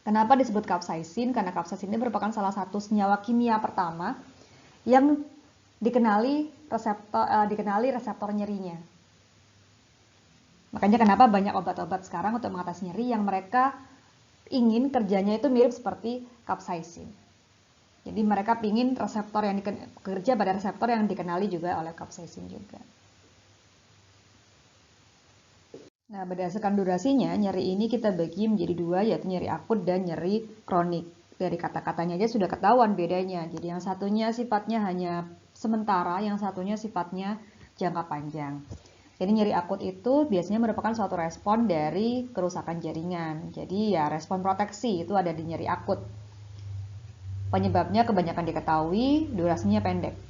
S1: Kenapa disebut capsaicin? Karena capsaicin ini merupakan salah satu senyawa kimia pertama yang dikenali reseptor nyerinya. Makanya kenapa banyak obat-obat sekarang untuk mengatasi nyeri yang mereka ingin kerjanya itu mirip seperti capsaicin. Jadi mereka ingin kerja pada reseptor yang dikenali juga oleh capsaicin juga. Nah, berdasarkan durasinya, nyeri ini kita bagi menjadi dua, yaitu nyeri akut dan nyeri kronik. Dari kata-katanya aja sudah ketahuan bedanya. Jadi yang satunya sifatnya hanya sementara, yang satunya sifatnya jangka panjang. Jadi nyeri akut itu biasanya merupakan suatu respon dari kerusakan jaringan. Jadi ya respon proteksi itu ada di nyeri akut. Penyebabnya kebanyakan diketahui, durasinya pendek.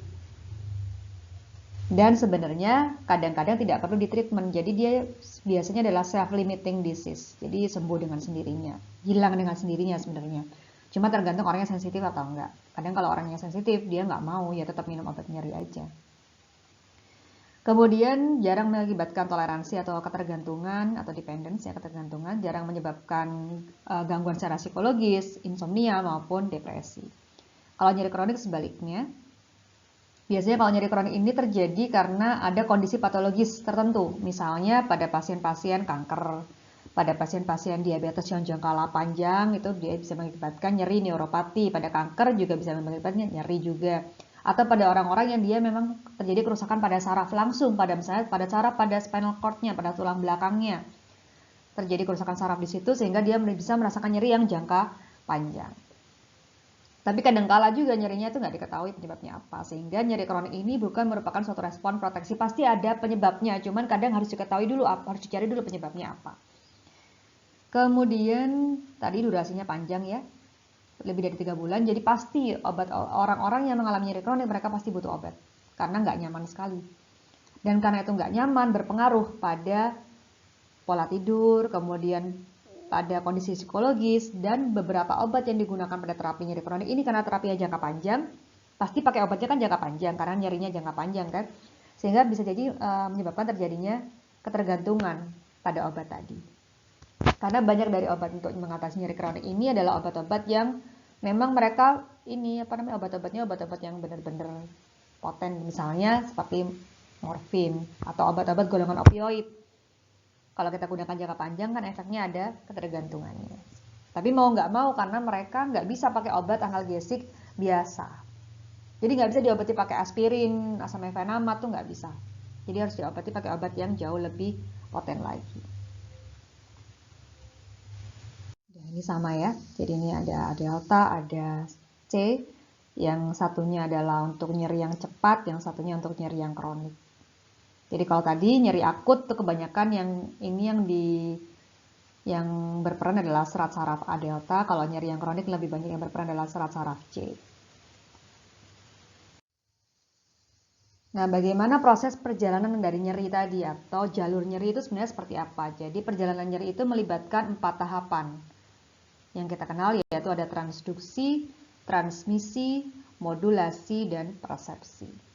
S1: Dan sebenarnya kadang-kadang tidak perlu ditreatment. Jadi dia biasanya adalah self-limiting disease. Jadi sembuh dengan sendirinya. Hilang dengan sendirinya sebenarnya. Cuma tergantung orangnya sensitif atau enggak. Kadang kalau orangnya sensitif, dia nggak mau, ya tetap minum obat nyeri aja. Kemudian jarang mengakibatkan toleransi atau ketergantungan atau dependence, ya ketergantungan. Jarang menyebabkan gangguan secara psikologis, insomnia maupun depresi. Kalau nyeri kronik sebaliknya. Biasanya kalau nyeri kronik ini terjadi karena ada kondisi patologis tertentu, misalnya pada pasien-pasien kanker, pada pasien-pasien diabetes yang jangka panjang, itu dia bisa mengakibatkan nyeri neuropati, pada kanker juga bisa mengakibatkan nyeri juga. Atau pada orang-orang yang dia memang terjadi kerusakan pada saraf langsung, misalnya pada saraf pada spinal cord-nya, pada tulang belakangnya. Terjadi kerusakan saraf di situ sehingga dia bisa merasakan nyeri yang jangka panjang. Tapi kadangkala juga nyerinya itu nggak diketahui penyebabnya apa. Sehingga nyeri kronik ini bukan merupakan suatu respon proteksi. Pasti ada penyebabnya, cuman kadang harus diketahui dulu, harus dicari dulu penyebabnya apa. Kemudian tadi durasinya panjang ya, lebih dari 3 bulan. Jadi pasti orang-orang yang mengalami nyeri kronik mereka pasti butuh obat. Karena nggak nyaman sekali. Dan karena itu nggak nyaman berpengaruh pada pola tidur, kemudian pada kondisi psikologis, dan beberapa obat yang digunakan pada terapi nyeri kronik ini karena terapinya jangka panjang, pasti pakai obatnya kan jangka panjang karena nyerinya jangka panjang kan, sehingga bisa jadi menyebabkan terjadinya ketergantungan pada obat tadi. Karena banyak dari obat untuk mengatasi nyeri kronik ini adalah obat-obat yang memang mereka obat-obatnya obat-obat yang benar-benar poten, misalnya seperti morfin atau obat-obat golongan opioid. Kalau kita gunakan jangka panjang kan efeknya ada ketergantungannya. Tapi mau nggak mau karena mereka nggak bisa pakai obat analgesik biasa. Jadi nggak bisa diobati pakai aspirin, asam efenamat tuh nggak bisa. Jadi harus diobati pakai obat yang jauh lebih poten lagi. Dan ini sama ya. Jadi ini ada delta, ada C. Yang satunya adalah untuk nyeri yang cepat, yang satunya untuk nyeri yang kronik. Jadi kalau tadi nyeri akut tuh kebanyakan yang berperan adalah serat saraf A delta, kalau nyeri yang kronik lebih banyak yang berperan adalah serat saraf C. Nah, bagaimana proses perjalanan dari nyeri tadi atau jalur nyeri itu sebenarnya seperti apa? Jadi perjalanan nyeri itu melibatkan 4 tahapan. Yang kita kenal yaitu ada transduksi, transmisi, modulasi, dan persepsi.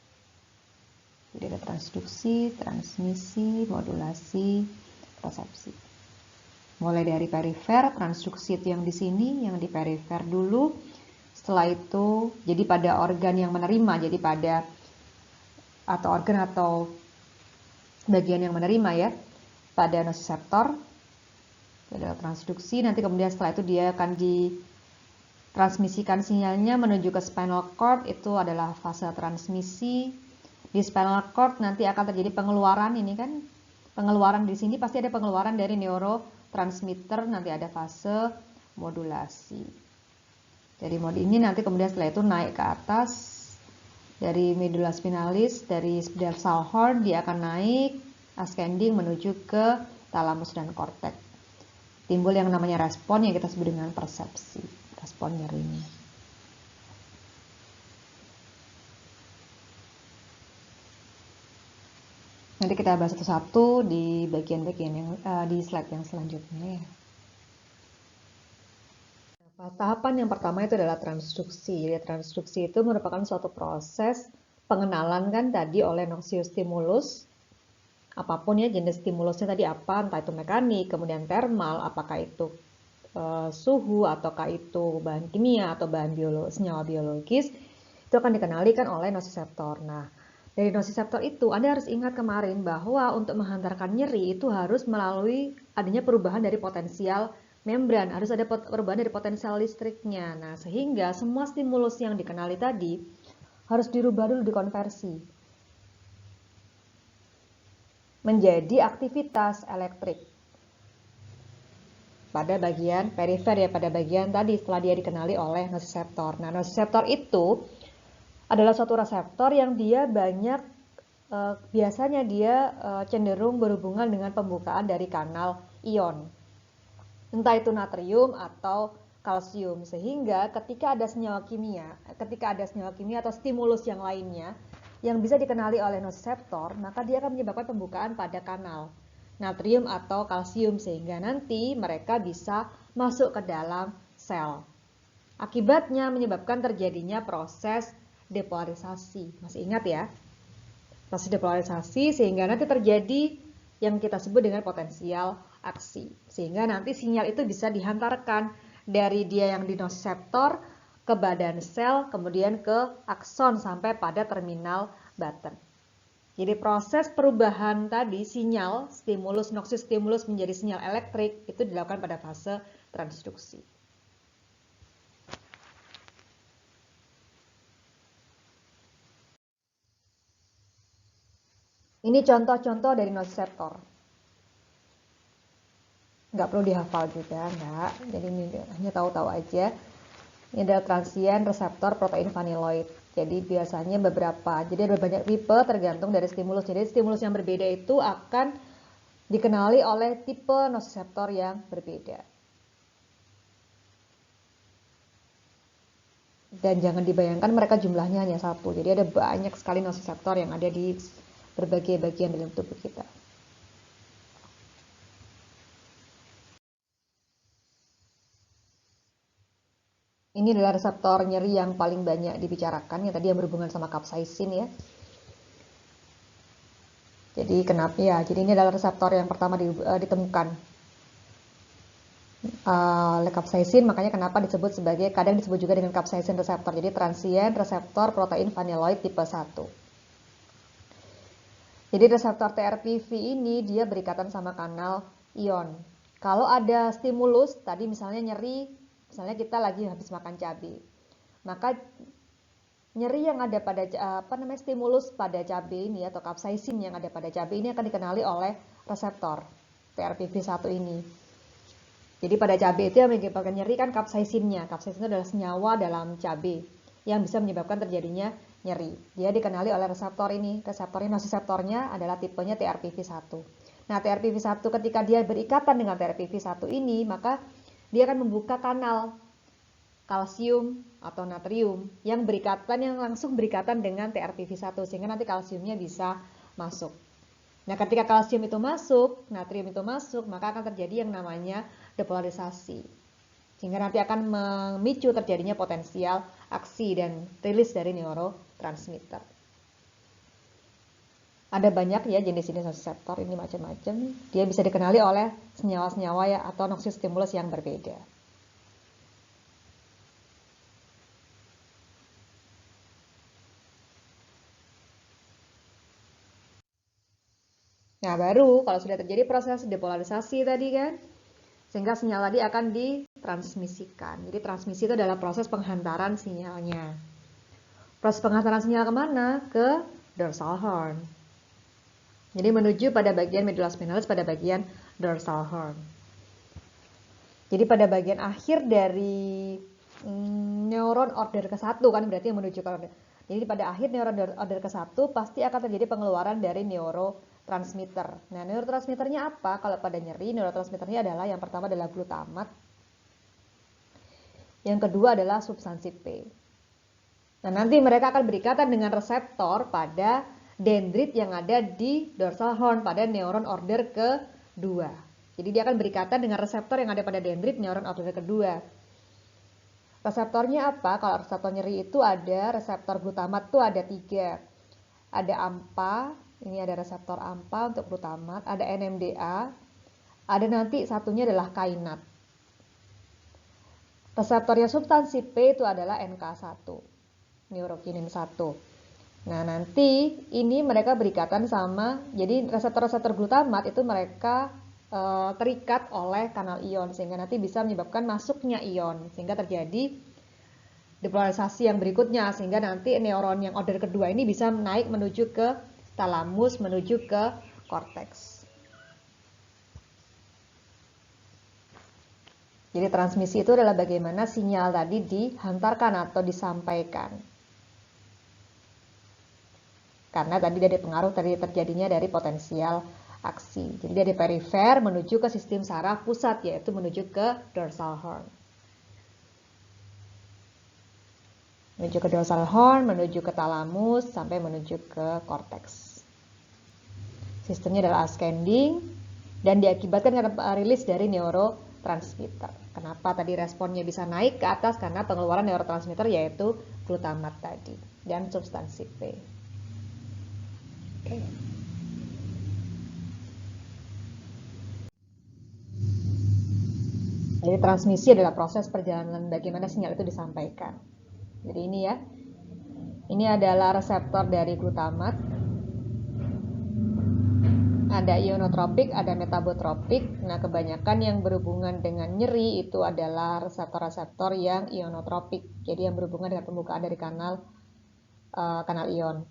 S1: Jadi ada transduksi, transmisi, modulasi, persepsi. Mulai dari perifer, transduksi itu yang di sini, yang di perifer dulu. Setelah itu, jadi pada organ yang menerima, jadi organ atau bagian yang menerima ya. pada nosiseptor, adalah transduksi. Nanti kemudian setelah itu dia akan ditransmisikan sinyalnya menuju ke spinal cord, itu adalah fase transmisi. Di spinal cord nanti akan terjadi pengeluaran, ini kan pengeluaran di sini pasti ada pengeluaran dari neurotransmitter, nanti ada fase modulasi. Dari mode ini nanti kemudian setelah itu naik ke atas dari medulla spinalis, dari dorsal horn dia akan naik ascending menuju ke thalamus dan korteks. Timbul yang namanya respon yang kita sebut dengan persepsi, respon nyerinya. Nanti kita bahas satu-satu di bagian-bagian yang di slide yang selanjutnya ya. Tahapan yang pertama itu adalah transduksi. Jadi transduksi itu merupakan suatu proses pengenalan kan tadi oleh noxiostimulus. Apapun ya jenis stimulusnya tadi apa, entah itu mekanik, kemudian termal, apakah itu suhu, ataukah itu bahan kimia atau bahan senyawa biologis, itu akan dikenali kan oleh nosiseptor. Nah, dari nosiseptor itu Anda harus ingat kemarin bahwa untuk menghantarkan nyeri itu harus melalui adanya perubahan dari potensial membran, harus ada perubahan dari potensial listriknya. Nah, sehingga semua stimulus yang dikenali tadi harus dirubah dulu, dikonversi menjadi aktivitas elektrik pada bagian perifer ya, pada bagian tadi setelah dia dikenali oleh nosiseptor. Nah, nosiseptor itu adalah suatu reseptor yang dia banyak biasanya dia cenderung berhubungan dengan pembukaan dari kanal ion, entah itu natrium atau kalsium, sehingga ketika ada senyawa kimia atau stimulus yang lainnya yang bisa dikenali oleh nosiseptor, maka dia akan menyebabkan pembukaan pada kanal natrium atau kalsium sehingga nanti mereka bisa masuk ke dalam sel. Akibatnya menyebabkan terjadinya proses depolarisasi. Masih ingat ya? Proses depolarisasi sehingga nanti terjadi yang kita sebut dengan potensial aksi. Sehingga nanti sinyal itu bisa dihantarkan dari dia yang di nosiseptor ke badan sel, kemudian ke akson sampai pada terminal button. Jadi proses perubahan tadi sinyal stimulus noxistimulus menjadi sinyal elektrik itu dilakukan pada fase transduksi. Ini contoh-contoh dari nosiseptor. Nggak perlu dihafal juga, nggak. Jadi ini hanya tahu-tahu aja. Ini adalah transien reseptor protein vanilloid. Jadi biasanya jadi ada banyak tipe tergantung dari stimulus. Jadi stimulus yang berbeda itu akan dikenali oleh tipe nosiseptor yang berbeda. Dan jangan dibayangkan mereka jumlahnya hanya satu. Jadi ada banyak sekali nosiseptor yang ada di berbagai bagian dalam tubuh kita. Ini adalah reseptor nyeri yang paling banyak dibicarakan, yang tadi yang berhubungan sama capsaicin ya. Jadi kenapa ya? Jadi ini adalah reseptor yang pertama ditemukan oleh capsaicin, makanya kenapa disebut sebagai, kadang disebut juga dengan capsaicin reseptor. Jadi transient reseptor protein vanilloid tipe 1. Jadi reseptor TRPV ini dia berikatan sama kanal ion. Kalau ada stimulus, tadi misalnya nyeri, misalnya kita lagi habis makan cabai, maka nyeri yang ada pada stimulus pada cabai ini atau capsaicin yang ada pada cabai ini akan dikenali oleh reseptor TRPV1 ini. Jadi pada cabai itu yang menyebabkan nyeri kan capsaicinnya. Capsaicin itu adalah senyawa dalam cabai yang bisa menyebabkan terjadinya nyeri. Dia dikenali oleh reseptor ini. Nosiseptornya adalah tipenya TRPV1. Nah, TRPV1 ketika dia berikatan dengan TRPV1 ini, maka dia akan membuka kanal kalsium atau natrium yang langsung berikatan dengan TRPV1 sehingga nanti kalsiumnya bisa masuk. Nah, ketika kalsium itu masuk, natrium itu masuk, maka akan terjadi yang namanya depolarisasi. Sehingga nanti akan memicu terjadinya potensial aksi dan rilis dari neurotransmitter. Ada banyak ya jenis-jenis nosiseptor, ini macam-macam. Dia bisa dikenali oleh senyawa-senyawa ya atau noxistimulus yang berbeda. Nah, baru kalau sudah terjadi proses depolarisasi tadi kan, sehingga sinyal tadi akan ditransmisikan. Jadi transmisi itu adalah proses penghantaran sinyalnya. Proses penghantaran sinyal kemana? Ke dorsal horn. Jadi menuju pada bagian medulla spinalis pada bagian dorsal horn. Jadi pada bagian akhir dari neuron order ke-1 kan berarti yang menuju ke order. Jadi pada akhir neuron order ke-1 pasti akan terjadi pengeluaran dari neurotransmitter. Nah, neurotransmitternya apa? Kalau pada nyeri, neurotransmitternya adalah yang pertama adalah glutamat. Yang kedua adalah substansi P. Nah, nanti mereka akan berikatan dengan reseptor pada dendrit yang ada di dorsal horn pada neuron order kedua. Jadi dia akan berikatan dengan reseptor yang ada pada dendrit neuron order kedua. Reseptornya apa? Kalau reseptor nyeri itu ada reseptor glutamat tuh ada 3. Ada AMPA, ini ada reseptor AMPA untuk glutamat, ada NMDA, ada nanti satunya adalah kainat. Reseptornya substansi P itu adalah NK1, neurokinin 1. Nah, nanti ini mereka berikatan sama, jadi reseptor-reseptor glutamat itu mereka terikat oleh kanal ion sehingga nanti bisa menyebabkan masuknya ion sehingga terjadi depolarisasi yang berikutnya sehingga nanti neuron yang order kedua ini bisa naik menuju ke talamus menuju ke korteks. Jadi transmisi itu adalah bagaimana sinyal tadi dihantarkan atau disampaikan. Karena tadi ada pengaruh terjadinya dari potensial aksi. Jadi dari perifer menuju ke sistem saraf pusat, yaitu menuju ke dorsal horn. Menuju ke dorsal horn, menuju ke talamus, sampai menuju ke korteks. Sistemnya adalah ascending dan diakibatkan karena rilis dari neurotransmitter. Kenapa tadi responnya bisa naik ke atas? Karena pengeluaran neurotransmitter yaitu glutamat tadi dan substansi P. Oke. Jadi transmisi adalah proses perjalanan bagaimana sinyal itu disampaikan. Jadi ini ya, ini adalah reseptor dari glutamat. Ada ionotropik, ada metabotropik. Nah, kebanyakan yang berhubungan dengan nyeri itu adalah reseptor-reseptor yang ionotropik. Jadi yang berhubungan dengan pembukaan dari kanal ion.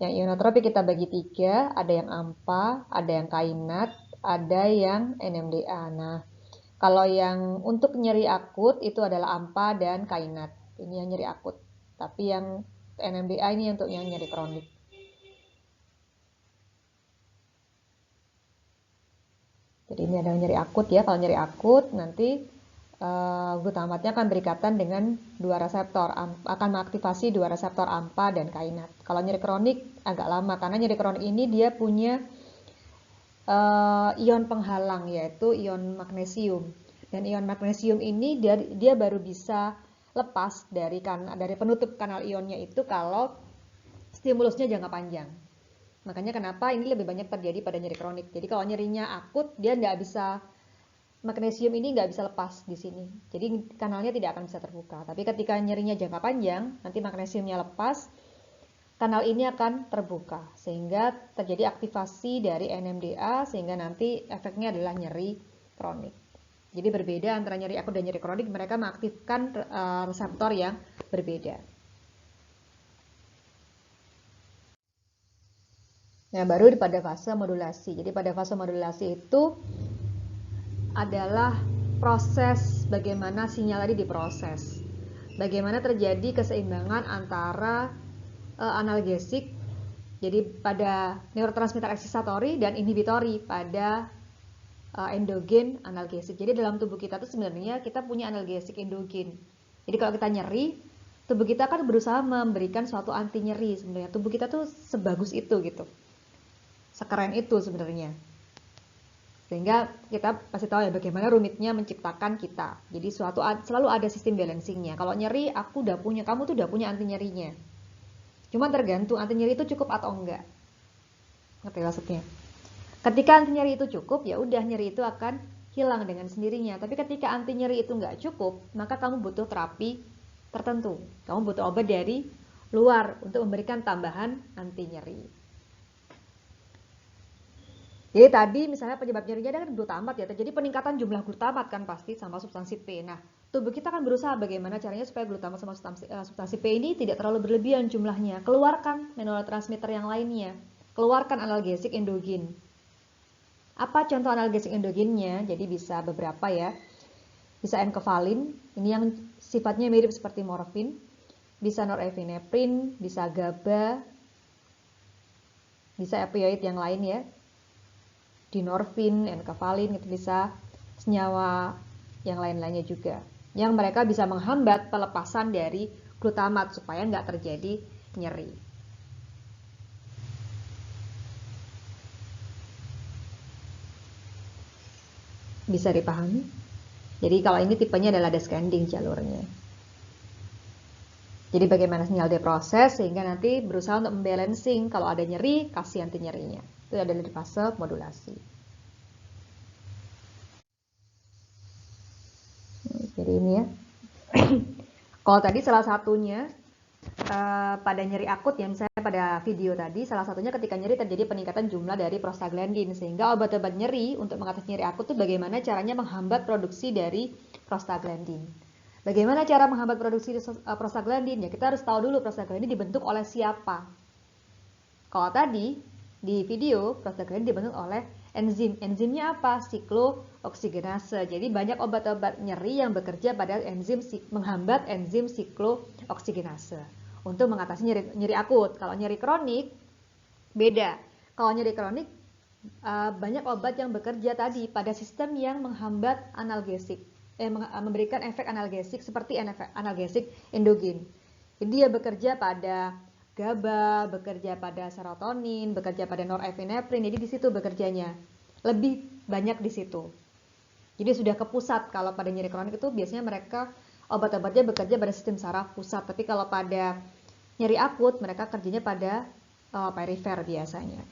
S1: Yang ionotropik kita bagi 3, ada yang AMPA, ada yang kainat, ada yang NMDA. Nah, kalau yang untuk nyeri akut itu adalah AMPA dan kainat. Ini yang nyeri akut. Tapi yang NMDA ini untuk yang nyeri kronik. Jadi ini adalah nyeri akut ya. Kalau nyeri akut nanti glutamatnya akan berikatan dengan 2 reseptor, akan mengaktifasi 2 reseptor AMPA dan kainat. Kalau nyeri kronik agak lama karena nyeri kronik ini dia punya ion penghalang yaitu ion magnesium. Dan ion magnesium ini dia baru bisa lepas dari penutup kanal ionnya itu kalau stimulusnya jangka panjang. Makanya kenapa ini lebih banyak terjadi pada nyeri kronik. Jadi kalau nyerinya akut dia nggak bisa, magnesium ini nggak bisa lepas di sini. Jadi kanalnya tidak akan bisa terbuka. Tapi ketika nyerinya jangka panjang, nanti magnesiumnya lepas, kanal ini akan terbuka. Sehingga terjadi aktivasi dari NMDA, sehingga nanti efeknya adalah nyeri kronik. Jadi berbeda antara nyeri akut dan nyeri kronik, mereka mengaktifkan reseptor yang berbeda. Nah, baru pada fase modulasi. Jadi pada fase modulasi itu adalah proses bagaimana sinyal tadi diproses. Bagaimana terjadi keseimbangan antara analgesik, jadi pada neurotransmitter eksitatori dan inhibitori pada endogen analgesik. Jadi dalam tubuh kita tuh sebenarnya kita punya analgesik endogen. Jadi kalau kita nyeri, tubuh kita kan berusaha memberikan suatu anti nyeri. Sebenarnya tubuh kita tuh sebagus itu gitu. Sekeren itu sebenarnya. Sehingga kita pasti tahu ya bagaimana rumitnya menciptakan kita. Jadi selalu ada sistem balancingnya. Kalau nyeri aku udah punya, kamu tuh udah punya anti nyerinya. Cuma tergantung anti nyeri itu cukup atau enggak. Ngerti maksudnya? Ketika anti nyeri itu cukup, ya udah nyeri itu akan hilang dengan sendirinya. Tapi ketika anti nyeri itu enggak cukup, maka kamu butuh terapi tertentu. Kamu butuh obat dari luar untuk memberikan tambahan anti nyeri. Jadi tadi misalnya penyebab nyerinya kan glutamat ya, terjadi peningkatan jumlah glutamat kan pasti sama substansi P. Nah, tubuh kita kan berusaha bagaimana caranya supaya glutamat sama substansi P ini tidak terlalu berlebihan jumlahnya. Keluarkan neurotransmitter yang lainnya, keluarkan analgesik endogen. Apa contoh analgesik endogennya? Jadi bisa beberapa ya. Bisa enkefalin, ini yang sifatnya mirip seperti morfin. Bisa norepinephrine, bisa GABA, bisa opioid yang lain ya. Dinorfin, enkefalin, itu bisa senyawa yang lain-lainnya juga. Yang mereka bisa menghambat pelepasan dari glutamat supaya nggak terjadi nyeri. Bisa dipahami? Jadi kalau ini tipenya adalah descending jalurnya. Jadi bagaimana sinyal diproses sehingga nanti berusaha untuk membalancing kalau ada nyeri, kasih anti nyerinya. Itu adalah di fase modulasi. Jadi ini ya. Kalau tadi salah satunya pada nyeri akut ya, misalnya pada video tadi, salah satunya ketika nyeri terjadi peningkatan jumlah dari prostaglandin, sehingga obat-obat nyeri untuk mengatasi nyeri akut itu bagaimana caranya menghambat produksi dari prostaglandin. Bagaimana cara menghambat produksi prostaglandin? Ya kita harus tahu dulu prostaglandin dibentuk oleh siapa. Kalau tadi di video prostaglandin dibentuk oleh enzim. Enzimnya apa? Siklooksigenase. Jadi banyak obat-obat nyeri yang bekerja pada enzim menghambat enzim siklooksigenase untuk mengatasi nyeri akut. Kalau nyeri kronik beda. Kalau nyeri kronik banyak obat yang bekerja tadi pada sistem yang menghambat analgesik, memberikan efek analgesik seperti analgesik endogen. Jadi dia bekerja pada GABA, bekerja pada serotonin, bekerja pada norepinefrin. Jadi di situ bekerjanya lebih banyak di situ. Jadi sudah ke pusat. Kalau pada nyeri kronik itu biasanya mereka obat-obatnya bekerja pada sistem saraf pusat. Tapi kalau pada nyeri akut mereka kerjanya pada perifer biasanya.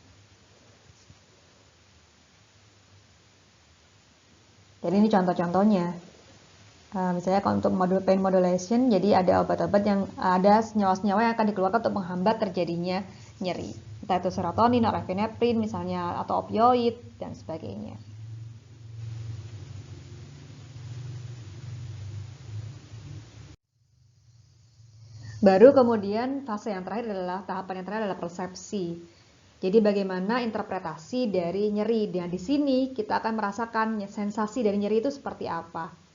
S1: Jadi ini contoh-contohnya. Misalnya kalau untuk pain modulation, jadi ada obat-obat yang ada senyawa-senyawa yang akan dikeluarkan untuk menghambat terjadinya nyeri. Entah itu serotonin, norepinefrin misalnya, atau opioid, dan sebagainya. Baru kemudian fase yang terakhir adalah, tahapan yang terakhir adalah persepsi. Jadi bagaimana interpretasi dari nyeri. Dan di sini kita akan merasakan sensasi dari nyeri itu seperti apa.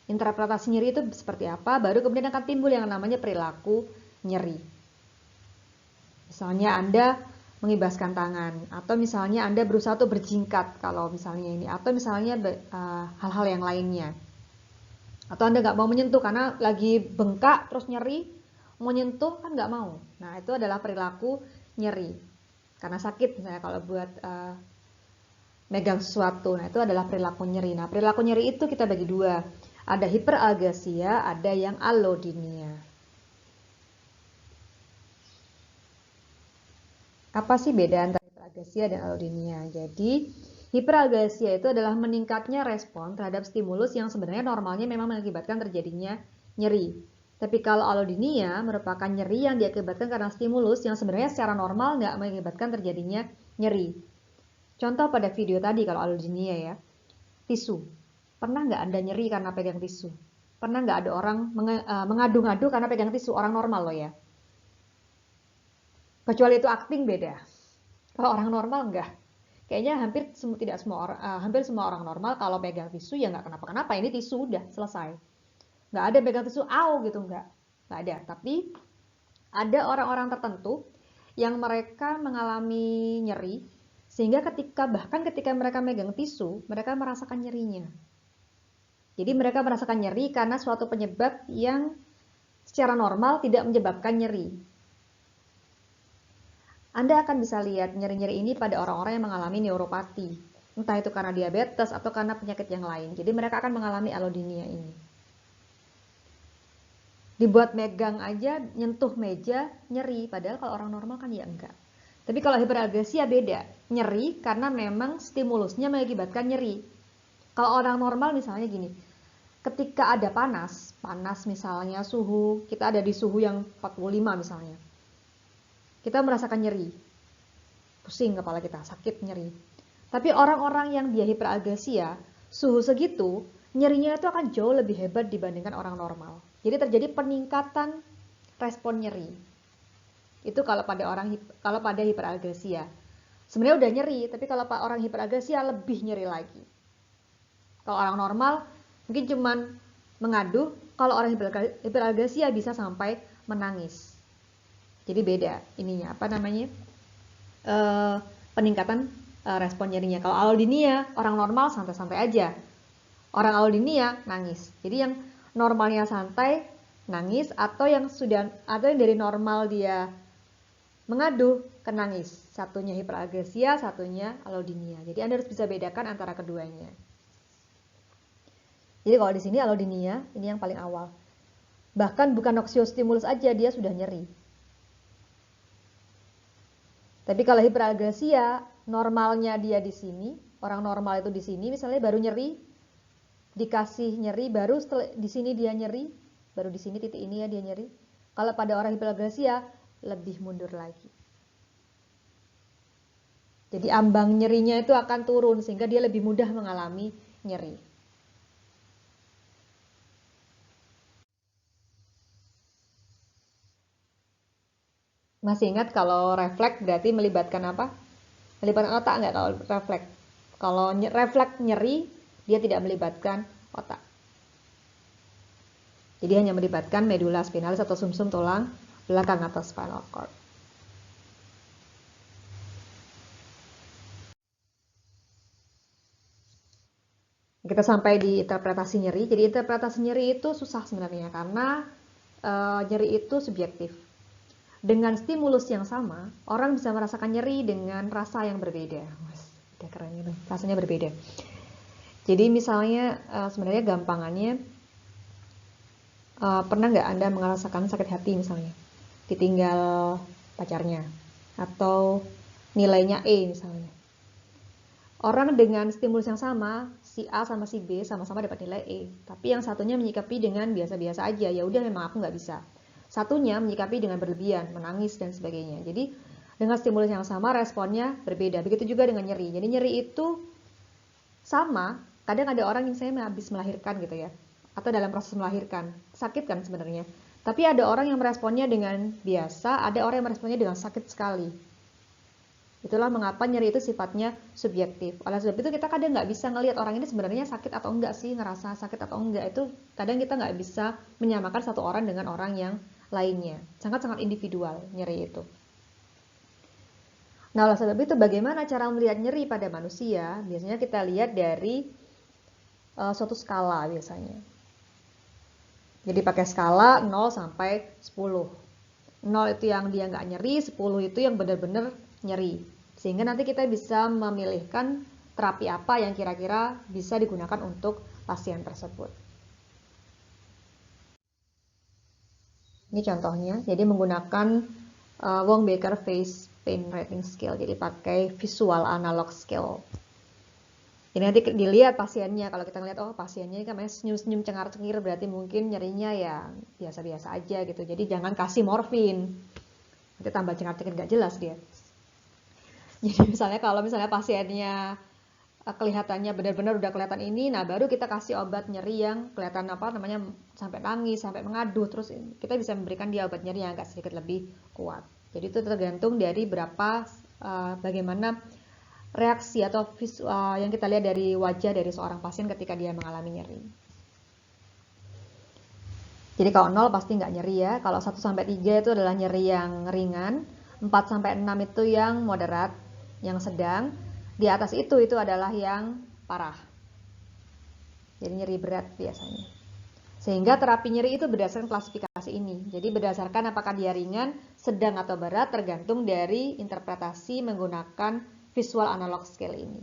S1: Interpretasi nyeri itu seperti apa, baru kemudian akan timbul yang namanya perilaku nyeri. Misalnya Anda mengibaskan tangan, atau misalnya Anda berusaha untuk berjingkat kalau misalnya ini, atau misalnya hal-hal yang lainnya. Atau Anda nggak mau menyentuh karena lagi bengkak terus nyeri, mau nyentuh kan nggak mau. Nah itu adalah perilaku nyeri. Karena sakit misalnya kalau buat megang sesuatu, nah itu adalah perilaku nyeri. Nah perilaku nyeri itu kita bagi dua. Ada hiperalgesia, ada yang allodynia. Apa sih beda antara hiperalgesia dan allodynia? Jadi, hiperalgesia itu adalah meningkatnya respon terhadap stimulus yang sebenarnya normalnya memang mengakibatkan terjadinya nyeri. Tapi kalau allodynia merupakan nyeri yang diakibatkan karena stimulus yang sebenarnya secara normal nggak mengakibatkan terjadinya nyeri. Contoh pada video tadi kalau allodynia ya, tisu. Pernah nggak Anda nyeri karena pegang tisu? Pernah nggak ada orang mengadu-ngadu karena pegang tisu? Orang normal loh ya. Kecuali itu acting beda. Kalau orang normal enggak. Kayaknya hampir semua orang normal kalau pegang tisu ya nggak kenapa-kenapa. Ini tisu udah selesai. Nggak ada pegang tisu, gitu nggak ada. Tapi ada orang-orang tertentu yang mereka mengalami nyeri sehingga bahkan ketika mereka megang tisu, mereka merasakan nyerinya. Jadi mereka merasakan nyeri karena suatu penyebab yang secara normal tidak menyebabkan nyeri. Anda akan bisa lihat nyeri-nyeri ini pada orang-orang yang mengalami neuropati. Entah itu karena diabetes atau karena penyakit yang lain. Jadi mereka akan mengalami allodynia ini. Dibuat megang aja, nyentuh meja, nyeri. Padahal kalau orang normal kan ya enggak. Tapi kalau hiperalgesia beda. Nyeri karena memang stimulusnya mengakibatkan nyeri. Kalau orang normal misalnya gini, ketika ada panas misalnya suhu, kita ada di suhu yang 45 misalnya. Kita merasakan nyeri. Pusing kepala kita, sakit, nyeri. Tapi orang-orang yang dia hiperalgesia, suhu segitu, nyerinya itu akan jauh lebih hebat dibandingkan orang normal. Jadi terjadi peningkatan respon nyeri. Itu kalau pada hiperalgesia. Sebenarnya udah nyeri, tapi kalau orang hiperalgesia lebih nyeri lagi. Kalau orang normal mungkin cuman mengaduh, kalau orang hiperalgesia bisa sampai menangis. Jadi beda ininya, peningkatan respon nyerinya. Kalau allodynia, orang normal santai-santai aja. Orang allodynia nangis. Jadi yang normalnya santai nangis, atau yang dari normal dia mengaduh ke nangis. Satunya hiperalgesia, satunya allodynia. Jadi Anda harus bisa bedakan antara keduanya. Jadi kalau di sini allodynia, ini yang paling awal. Bahkan bukan oksiostimulus aja, dia sudah nyeri. Tapi kalau hiperalgesia, normalnya dia di sini, orang normal itu di sini, misalnya baru nyeri, dikasih nyeri, baru di sini dia nyeri, baru di sini titik ini ya dia nyeri. Kalau pada orang hiperalgesia, lebih mundur lagi. Jadi ambang nyerinya itu akan turun, sehingga dia lebih mudah mengalami nyeri. Masih ingat kalau refleks berarti melibatkan apa? Melibatkan otak nggak kalau refleks? Kalau refleks nyeri, dia tidak melibatkan otak. Jadi hanya melibatkan medula spinalis atau sumsum tulang belakang atau spinal cord. Kita sampai di interpretasi nyeri. Jadi interpretasi nyeri itu susah sebenarnya karena nyeri itu subjektif. Dengan stimulus yang sama, orang bisa merasakan nyeri dengan rasa yang berbeda. Udah keren itu, rasanya berbeda. Jadi misalnya sebenarnya gampangannya, pernah nggak Anda merasakan sakit hati misalnya, ditinggal pacarnya, atau nilainya E misalnya. Orang dengan stimulus yang sama, si A sama si B sama-sama dapat nilai E, tapi yang satunya menyikapi dengan biasa-biasa aja, ya udah memang aku nggak bisa. Satunya menyikapi dengan berlebihan, menangis dan sebagainya. Jadi dengan stimulus yang sama responnya berbeda. Begitu juga dengan nyeri. Jadi nyeri itu sama. Kadang ada orang yang saya habis melahirkan gitu ya, atau dalam proses melahirkan, sakit kan sebenarnya. Tapi ada orang yang meresponnya dengan biasa, ada orang yang meresponnya dengan sakit sekali. Itulah mengapa nyeri itu sifatnya subjektif. Oleh sebab itu kita kadang nggak bisa ngelihat orang ini sebenarnya sakit atau enggak sih, ngerasa sakit atau enggak. Itu kadang kita nggak bisa menyamakan satu orang dengan orang yang lainnya. Sangat-sangat individual nyeri itu. Nah, oleh sebab itu bagaimana cara melihat nyeri pada manusia? Biasanya kita lihat dari suatu skala biasanya. Jadi pakai skala 0 sampai 10. 0 itu yang dia nggak nyeri, 10 itu yang benar-benar nyeri. Sehingga nanti kita bisa memilihkan terapi apa yang kira-kira bisa digunakan untuk pasien tersebut. Ini contohnya, jadi menggunakan Wong-Baker Face Pain Rating Scale, jadi pakai visual analog scale. Jadi nanti dilihat pasiennya, kalau kita ngeliat, oh pasiennya kan senyum-senyum cengar-cengir, berarti mungkin nyerinya ya biasa-biasa aja gitu. Jadi jangan kasih morfin, nanti tambah cengar-cengir gak jelas dia. Jadi misalnya kalau pasiennya kelihatannya benar-benar udah kelihatan ini, nah baru kita kasih obat nyeri yang kelihatan sampai nangis, sampai mengaduh, terus kita bisa memberikan dia obat nyeri yang agak sedikit lebih kuat. Jadi itu tergantung dari bagaimana reaksi atau yang kita lihat dari wajah dari seorang pasien ketika dia mengalami nyeri. Jadi kalau 0 pasti nggak nyeri ya, kalau 1 sampai 3 itu adalah nyeri yang ringan, 4 sampai 6 itu yang moderat, yang sedang. Di atas itu adalah yang parah. Jadi nyeri berat biasanya. Sehingga terapi nyeri itu berdasarkan klasifikasi ini. Jadi berdasarkan apakah dia ringan, sedang atau berat tergantung dari interpretasi menggunakan visual analog scale ini.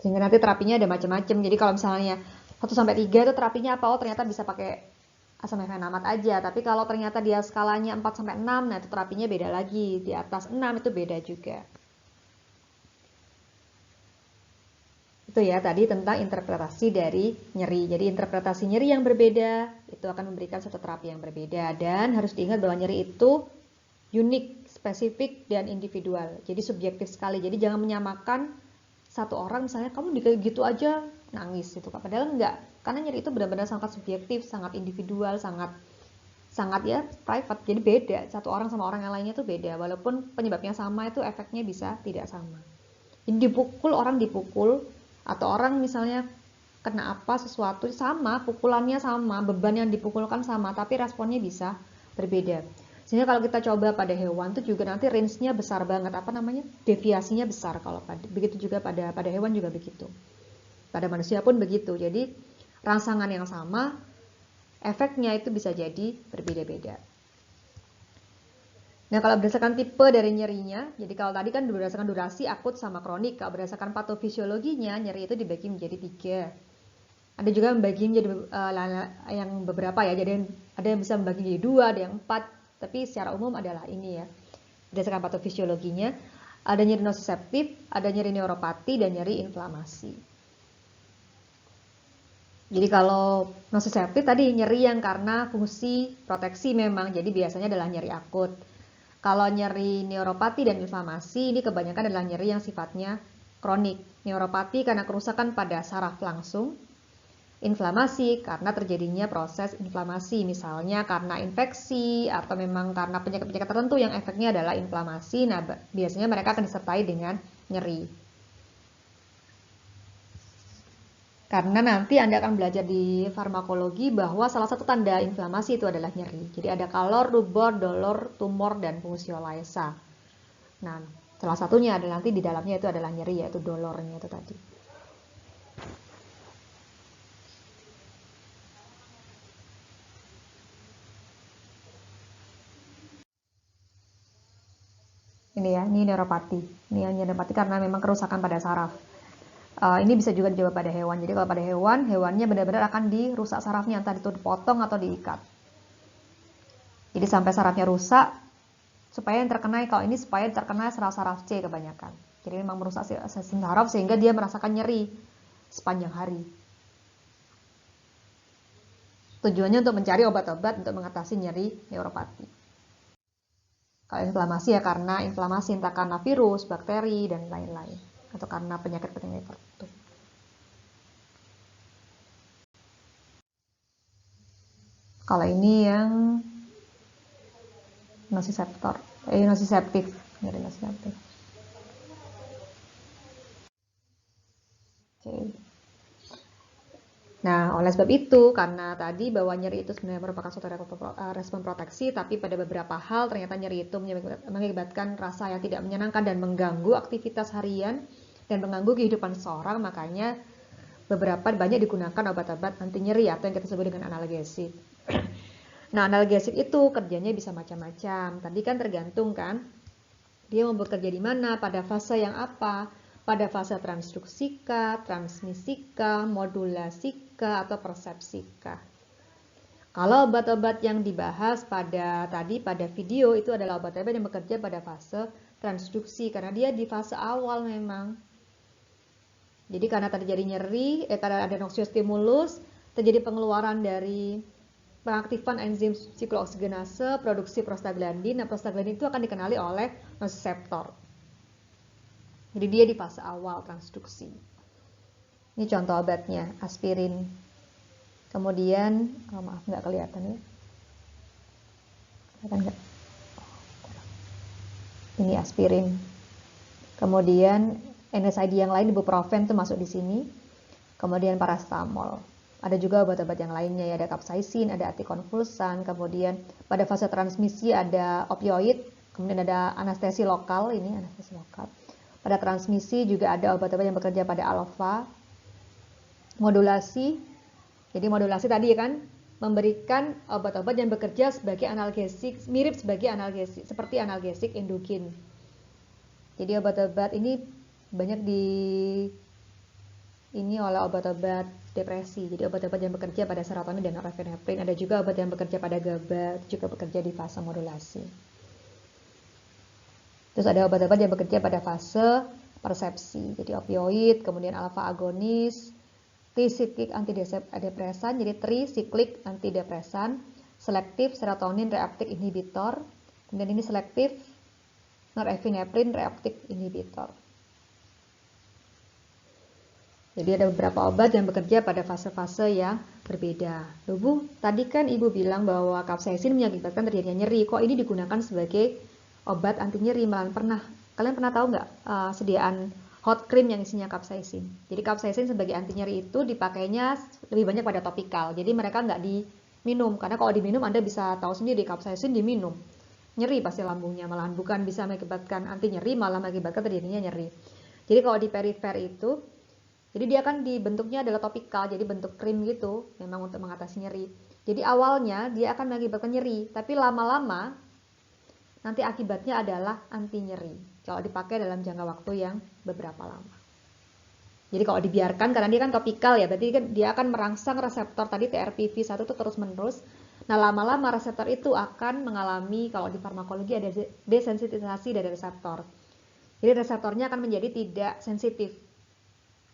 S1: Sehingga nanti terapinya ada macam-macam. Jadi kalau misalnya 1 sampai 3 itu terapinya apa? Oh, ternyata bisa pakai asam mefenamat aja, tapi kalau ternyata dia skalanya 4 sampai 6, nah itu terapinya beda lagi. Di atas 6 itu beda juga. Itu ya tadi tentang interpretasi dari nyeri. Jadi interpretasi nyeri yang berbeda itu akan memberikan satu terapi yang berbeda, dan harus diingat bahwa nyeri itu unik, spesifik dan individual. Jadi subjektif sekali. Jadi jangan menyamakan satu orang misalnya kamu gitu aja nangis gitu. Padahal enggak. Karena nyeri itu benar-benar sangat subjektif, sangat individual, sangat ya private. Jadi beda. Satu orang sama orang yang lainnya itu beda. Walaupun penyebabnya sama, itu efeknya bisa tidak sama. Jadi orang dipukul atau orang misalnya kena apa sesuatu sama, pukulannya sama, beban yang dipukulkan sama, tapi responnya bisa berbeda. Sehingga kalau kita coba pada hewan itu juga nanti range-nya besar banget, deviasinya besar. Kalau begitu juga pada hewan juga begitu. Pada manusia pun begitu. Jadi rangsangan yang sama, efeknya itu bisa jadi berbeda-beda. Nah, kalau berdasarkan tipe dari nyerinya, jadi kalau tadi kan berdasarkan durasi, akut, sama kronik. Kalau berdasarkan patofisiologinya, nyeri itu dibagi menjadi 3. Ada juga membagi menjadi yang beberapa ya, jadi ada yang bisa membagi menjadi 2, ada yang 4, tapi secara umum adalah ini ya. Berdasarkan patofisiologinya, ada nyeri nosiseptif, ada nyeri neuropati, dan nyeri inflamasi. Jadi kalau nosiseptif tadi nyeri yang karena fungsi proteksi memang, jadi biasanya adalah nyeri akut. Kalau nyeri neuropati dan inflamasi ini kebanyakan adalah nyeri yang sifatnya kronik. Neuropati karena kerusakan pada saraf langsung. Inflamasi karena terjadinya proses inflamasi, misalnya karena infeksi atau memang karena penyakit-penyakit tertentu yang efeknya adalah inflamasi. Nah, biasanya mereka akan disertai dengan nyeri. Karena nanti Anda akan belajar di farmakologi bahwa salah satu tanda inflamasi itu adalah nyeri. Jadi ada kalor, rubor, dolor, tumor, dan fungsiolaesa. Nah, salah satunya adalah nanti di dalamnya itu adalah nyeri, yaitu dolornya itu tadi. Ini ya, ini neuropati. Ini neuropati karena memang kerusakan pada saraf. Ini bisa juga dijawab pada hewan. Jadi kalau pada hewan, hewannya benar-benar akan dirusak sarafnya, entah itu dipotong atau diikat. Jadi sampai sarafnya rusak, supaya yang terkena, kalau ini supaya terkena saraf C kebanyakan. Jadi memang merusak sistem saraf sehingga dia merasakan nyeri sepanjang hari. Tujuannya untuk mencari obat-obat untuk mengatasi nyeri neuropati. Kalau inflamasi ya karena inflamasi entah karena virus, bakteri, dan lain-lain. Atau karena penyakit-penyakit tertentu. Kalau ini yang nosiseptif. Nyeri nosiseptif. Oke. Nah, oleh sebab itu, karena tadi bahwa nyeri itu sebenarnya merupakan suatu respon proteksi, tapi pada beberapa hal ternyata nyeri itu mengakibatkan rasa yang tidak menyenangkan dan mengganggu aktivitas harian dan mengganggu kehidupan seseorang, makanya banyak digunakan obat-obat anti nyeri atau yang kita sebut dengan analgesik. Nah, analgesik itu kerjanya bisa macam-macam. Tadi kan tergantung kan, dia mau bekerja di mana, pada fase yang apa, pada fase transduksika, transmisika, modulasika, atau persepsika. Kalau obat-obat yang dibahas pada video itu adalah obat-obat yang bekerja pada fase transduksi, karena dia di fase awal memang. Jadi karena terjadi nyeri, karena ada noxiostimulus, terjadi pengeluaran dari pengaktifan enzim siklooksigenase, produksi prostaglandin. Nah, prostaglandin itu akan dikenali oleh nosiseptor. Jadi dia di fase awal transduksi. Ini contoh obatnya, aspirin. Kemudian, maaf nggak kelihatan ya. Kelihatan nggak? Ini aspirin. Kemudian NSAID yang lain, ibuprofen itu masuk di sini. Kemudian paracetamol. Ada juga obat-obat yang lainnya ya, ada capsaicin, ada antikonvulsan. Kemudian pada fase transmisi ada opioid. Kemudian ada anestesi lokal, ini anestesi lokal. Pada transmisi juga ada obat-obat yang bekerja pada alfa. Modulasi. Jadi modulasi tadi kan memberikan obat-obat yang bekerja sebagai analgesik, mirip sebagai analgesik, seperti analgesik endogen. Jadi obat-obat ini banyak oleh obat-obat depresi. Jadi obat-obat yang bekerja pada serotonin dan norepinefrin. Ada juga obat yang bekerja pada GABA, juga bekerja di fase modulasi. Terus ada obat-obat yang bekerja pada fase persepsi. Jadi opioid, kemudian alfa agonis, trisiklik antidepresan, jadi trisiklik antidepresan, selektif serotonin reuptake inhibitor. Kemudian ini selektif norepinephrine reuptake inhibitor. Jadi ada beberapa obat yang bekerja pada fase-fase yang berbeda. Loh Bu, tadi kan Ibu bilang bahwa capsaicin mengakibatkan terjadinya nyeri. Kok ini digunakan sebagai obat anti nyeri? Kalian pernah tahu nggak sediaan hot cream yang isinya capsaicin? Jadi capsaicin sebagai anti nyeri itu dipakainya lebih banyak pada topikal. Jadi mereka nggak diminum, karena kalau diminum Anda bisa tahu sendiri capsaicin diminum. Nyeri pasti lambungnya, malahan bukan bisa mengakibatkan anti nyeri, malah mengakibatkan terjadinya nyeri. Jadi kalau di perifer itu, jadi dia kan dibentuknya adalah topikal, jadi bentuk krim gitu, memang untuk mengatasi nyeri. Jadi awalnya dia akan mengakibatkan nyeri, tapi lama-lama nanti akibatnya adalah anti nyeri. Kalau dipakai dalam jangka waktu yang beberapa lama. Jadi kalau dibiarkan, karena dia kan topikal ya, berarti kan dia akan merangsang reseptor tadi TRPV1 itu terus-menerus. Nah lama-lama reseptor itu akan mengalami, kalau di farmakologi ada desensitisasi dari reseptor. Jadi reseptornya akan menjadi tidak sensitif.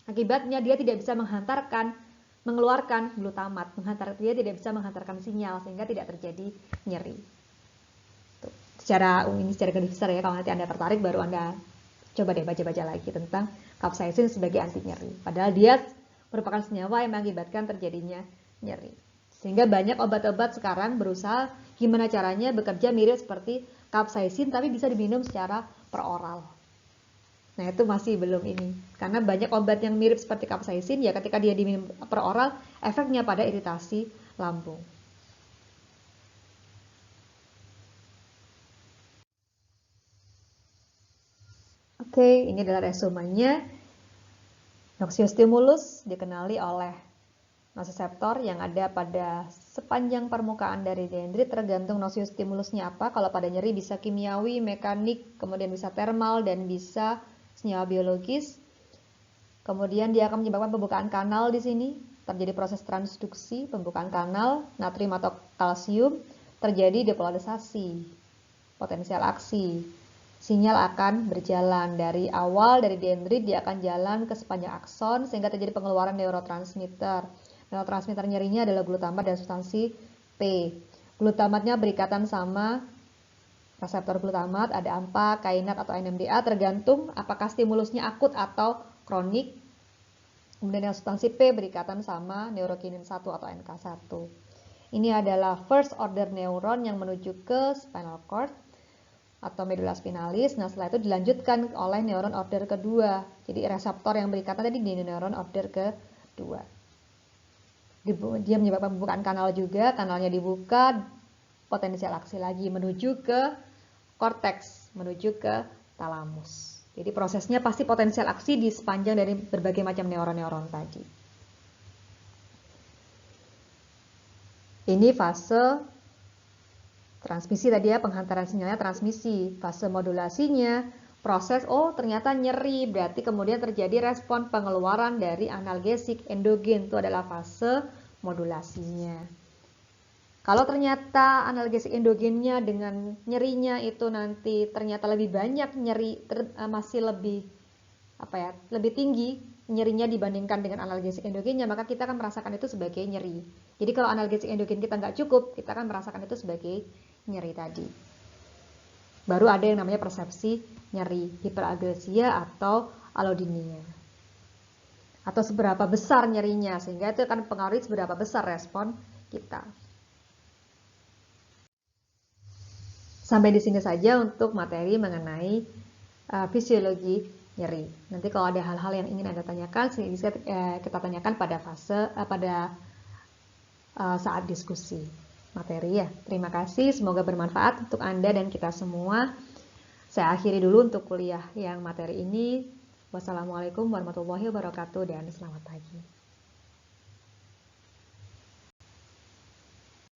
S1: Akibatnya dia tidak bisa mengeluarkan glutamat, dia tidak bisa menghantarkan sinyal sehingga tidak terjadi nyeri. Tuh. Secara garis besar ya, kalau nanti Anda tertarik baru Anda coba deh baca-baca lagi tentang capsaicin sebagai anti nyeri. Padahal dia merupakan senyawa yang mengakibatkan terjadinya nyeri. Sehingga banyak obat-obat sekarang berusaha gimana caranya bekerja mirip seperti capsaicin tapi bisa diminum secara peroral. Nah itu masih belum ini, karena banyak obat yang mirip seperti capsaicin ya ketika dia diminum per oral, efeknya pada iritasi lambung. Oke, ini adalah resumenya. Noxiostimulus dikenali oleh nociceptor yang ada pada sepanjang permukaan dari dendrit, tergantung noxiostimulusnya apa. Kalau pada nyeri bisa kimiawi, mekanik, kemudian bisa termal, dan bisa senyawa biologis. Kemudian dia akan menyebabkan pembukaan kanal di sini, terjadi proses transduksi, pembukaan kanal, natrium atau kalsium, terjadi depolarisasi, potensial aksi. Sinyal akan berjalan dari awal, dari dendrit, dia akan jalan ke sepanjang akson, sehingga terjadi pengeluaran neurotransmitter. Neurotransmitter nyerinya adalah glutamat dan substansi P. Glutamatnya berikatan sama reseptor glutamat, ada AMPA, kainat, atau NMDA, tergantung apakah stimulusnya akut atau kronik. Kemudian yang substansi P berikatan sama neurokinin 1 atau NK1. Ini adalah first order neuron yang menuju ke spinal cord atau medula spinalis. Nah setelah itu dilanjutkan oleh neuron order kedua. Jadi reseptor yang berikatan tadi di neuron order kedua. Dia menyebabkan pembukaan kanal juga, kanalnya dibuka, potensial aksi lagi menuju ke korteks, menuju ke talamus. Jadi prosesnya pasti potensial aksi di sepanjang dari berbagai macam neuron-neuron tadi. Ini fase transmisi tadi ya, penghantaran sinyalnya transmisi. Fase modulasinya, proses, oh ternyata nyeri, berarti kemudian terjadi respon pengeluaran dari analgesik endogen, itu adalah fase modulasinya. Kalau ternyata analgesik endogennya dengan nyerinya itu nanti ternyata lebih banyak nyeri, masih lebih tinggi nyerinya dibandingkan dengan analgesik endogennya, maka kita akan merasakan itu sebagai nyeri. Jadi kalau analgesik endogen kita nggak cukup, kita akan merasakan itu sebagai nyeri tadi. Baru ada yang namanya persepsi nyeri, hiperagresia atau alodinia. Atau seberapa besar nyerinya, sehingga itu akan mempengaruhi seberapa besar respon kita. Sampai di sini saja untuk materi mengenai fisiologi nyeri. Nanti kalau ada hal-hal yang ingin Anda tanyakan, bisa kita tanyakan pada saat diskusi materi ya. Terima kasih, semoga bermanfaat untuk Anda dan kita semua. Saya akhiri dulu untuk kuliah yang materi ini. Wassalamualaikum warahmatullahi wabarakatuh dan selamat pagi.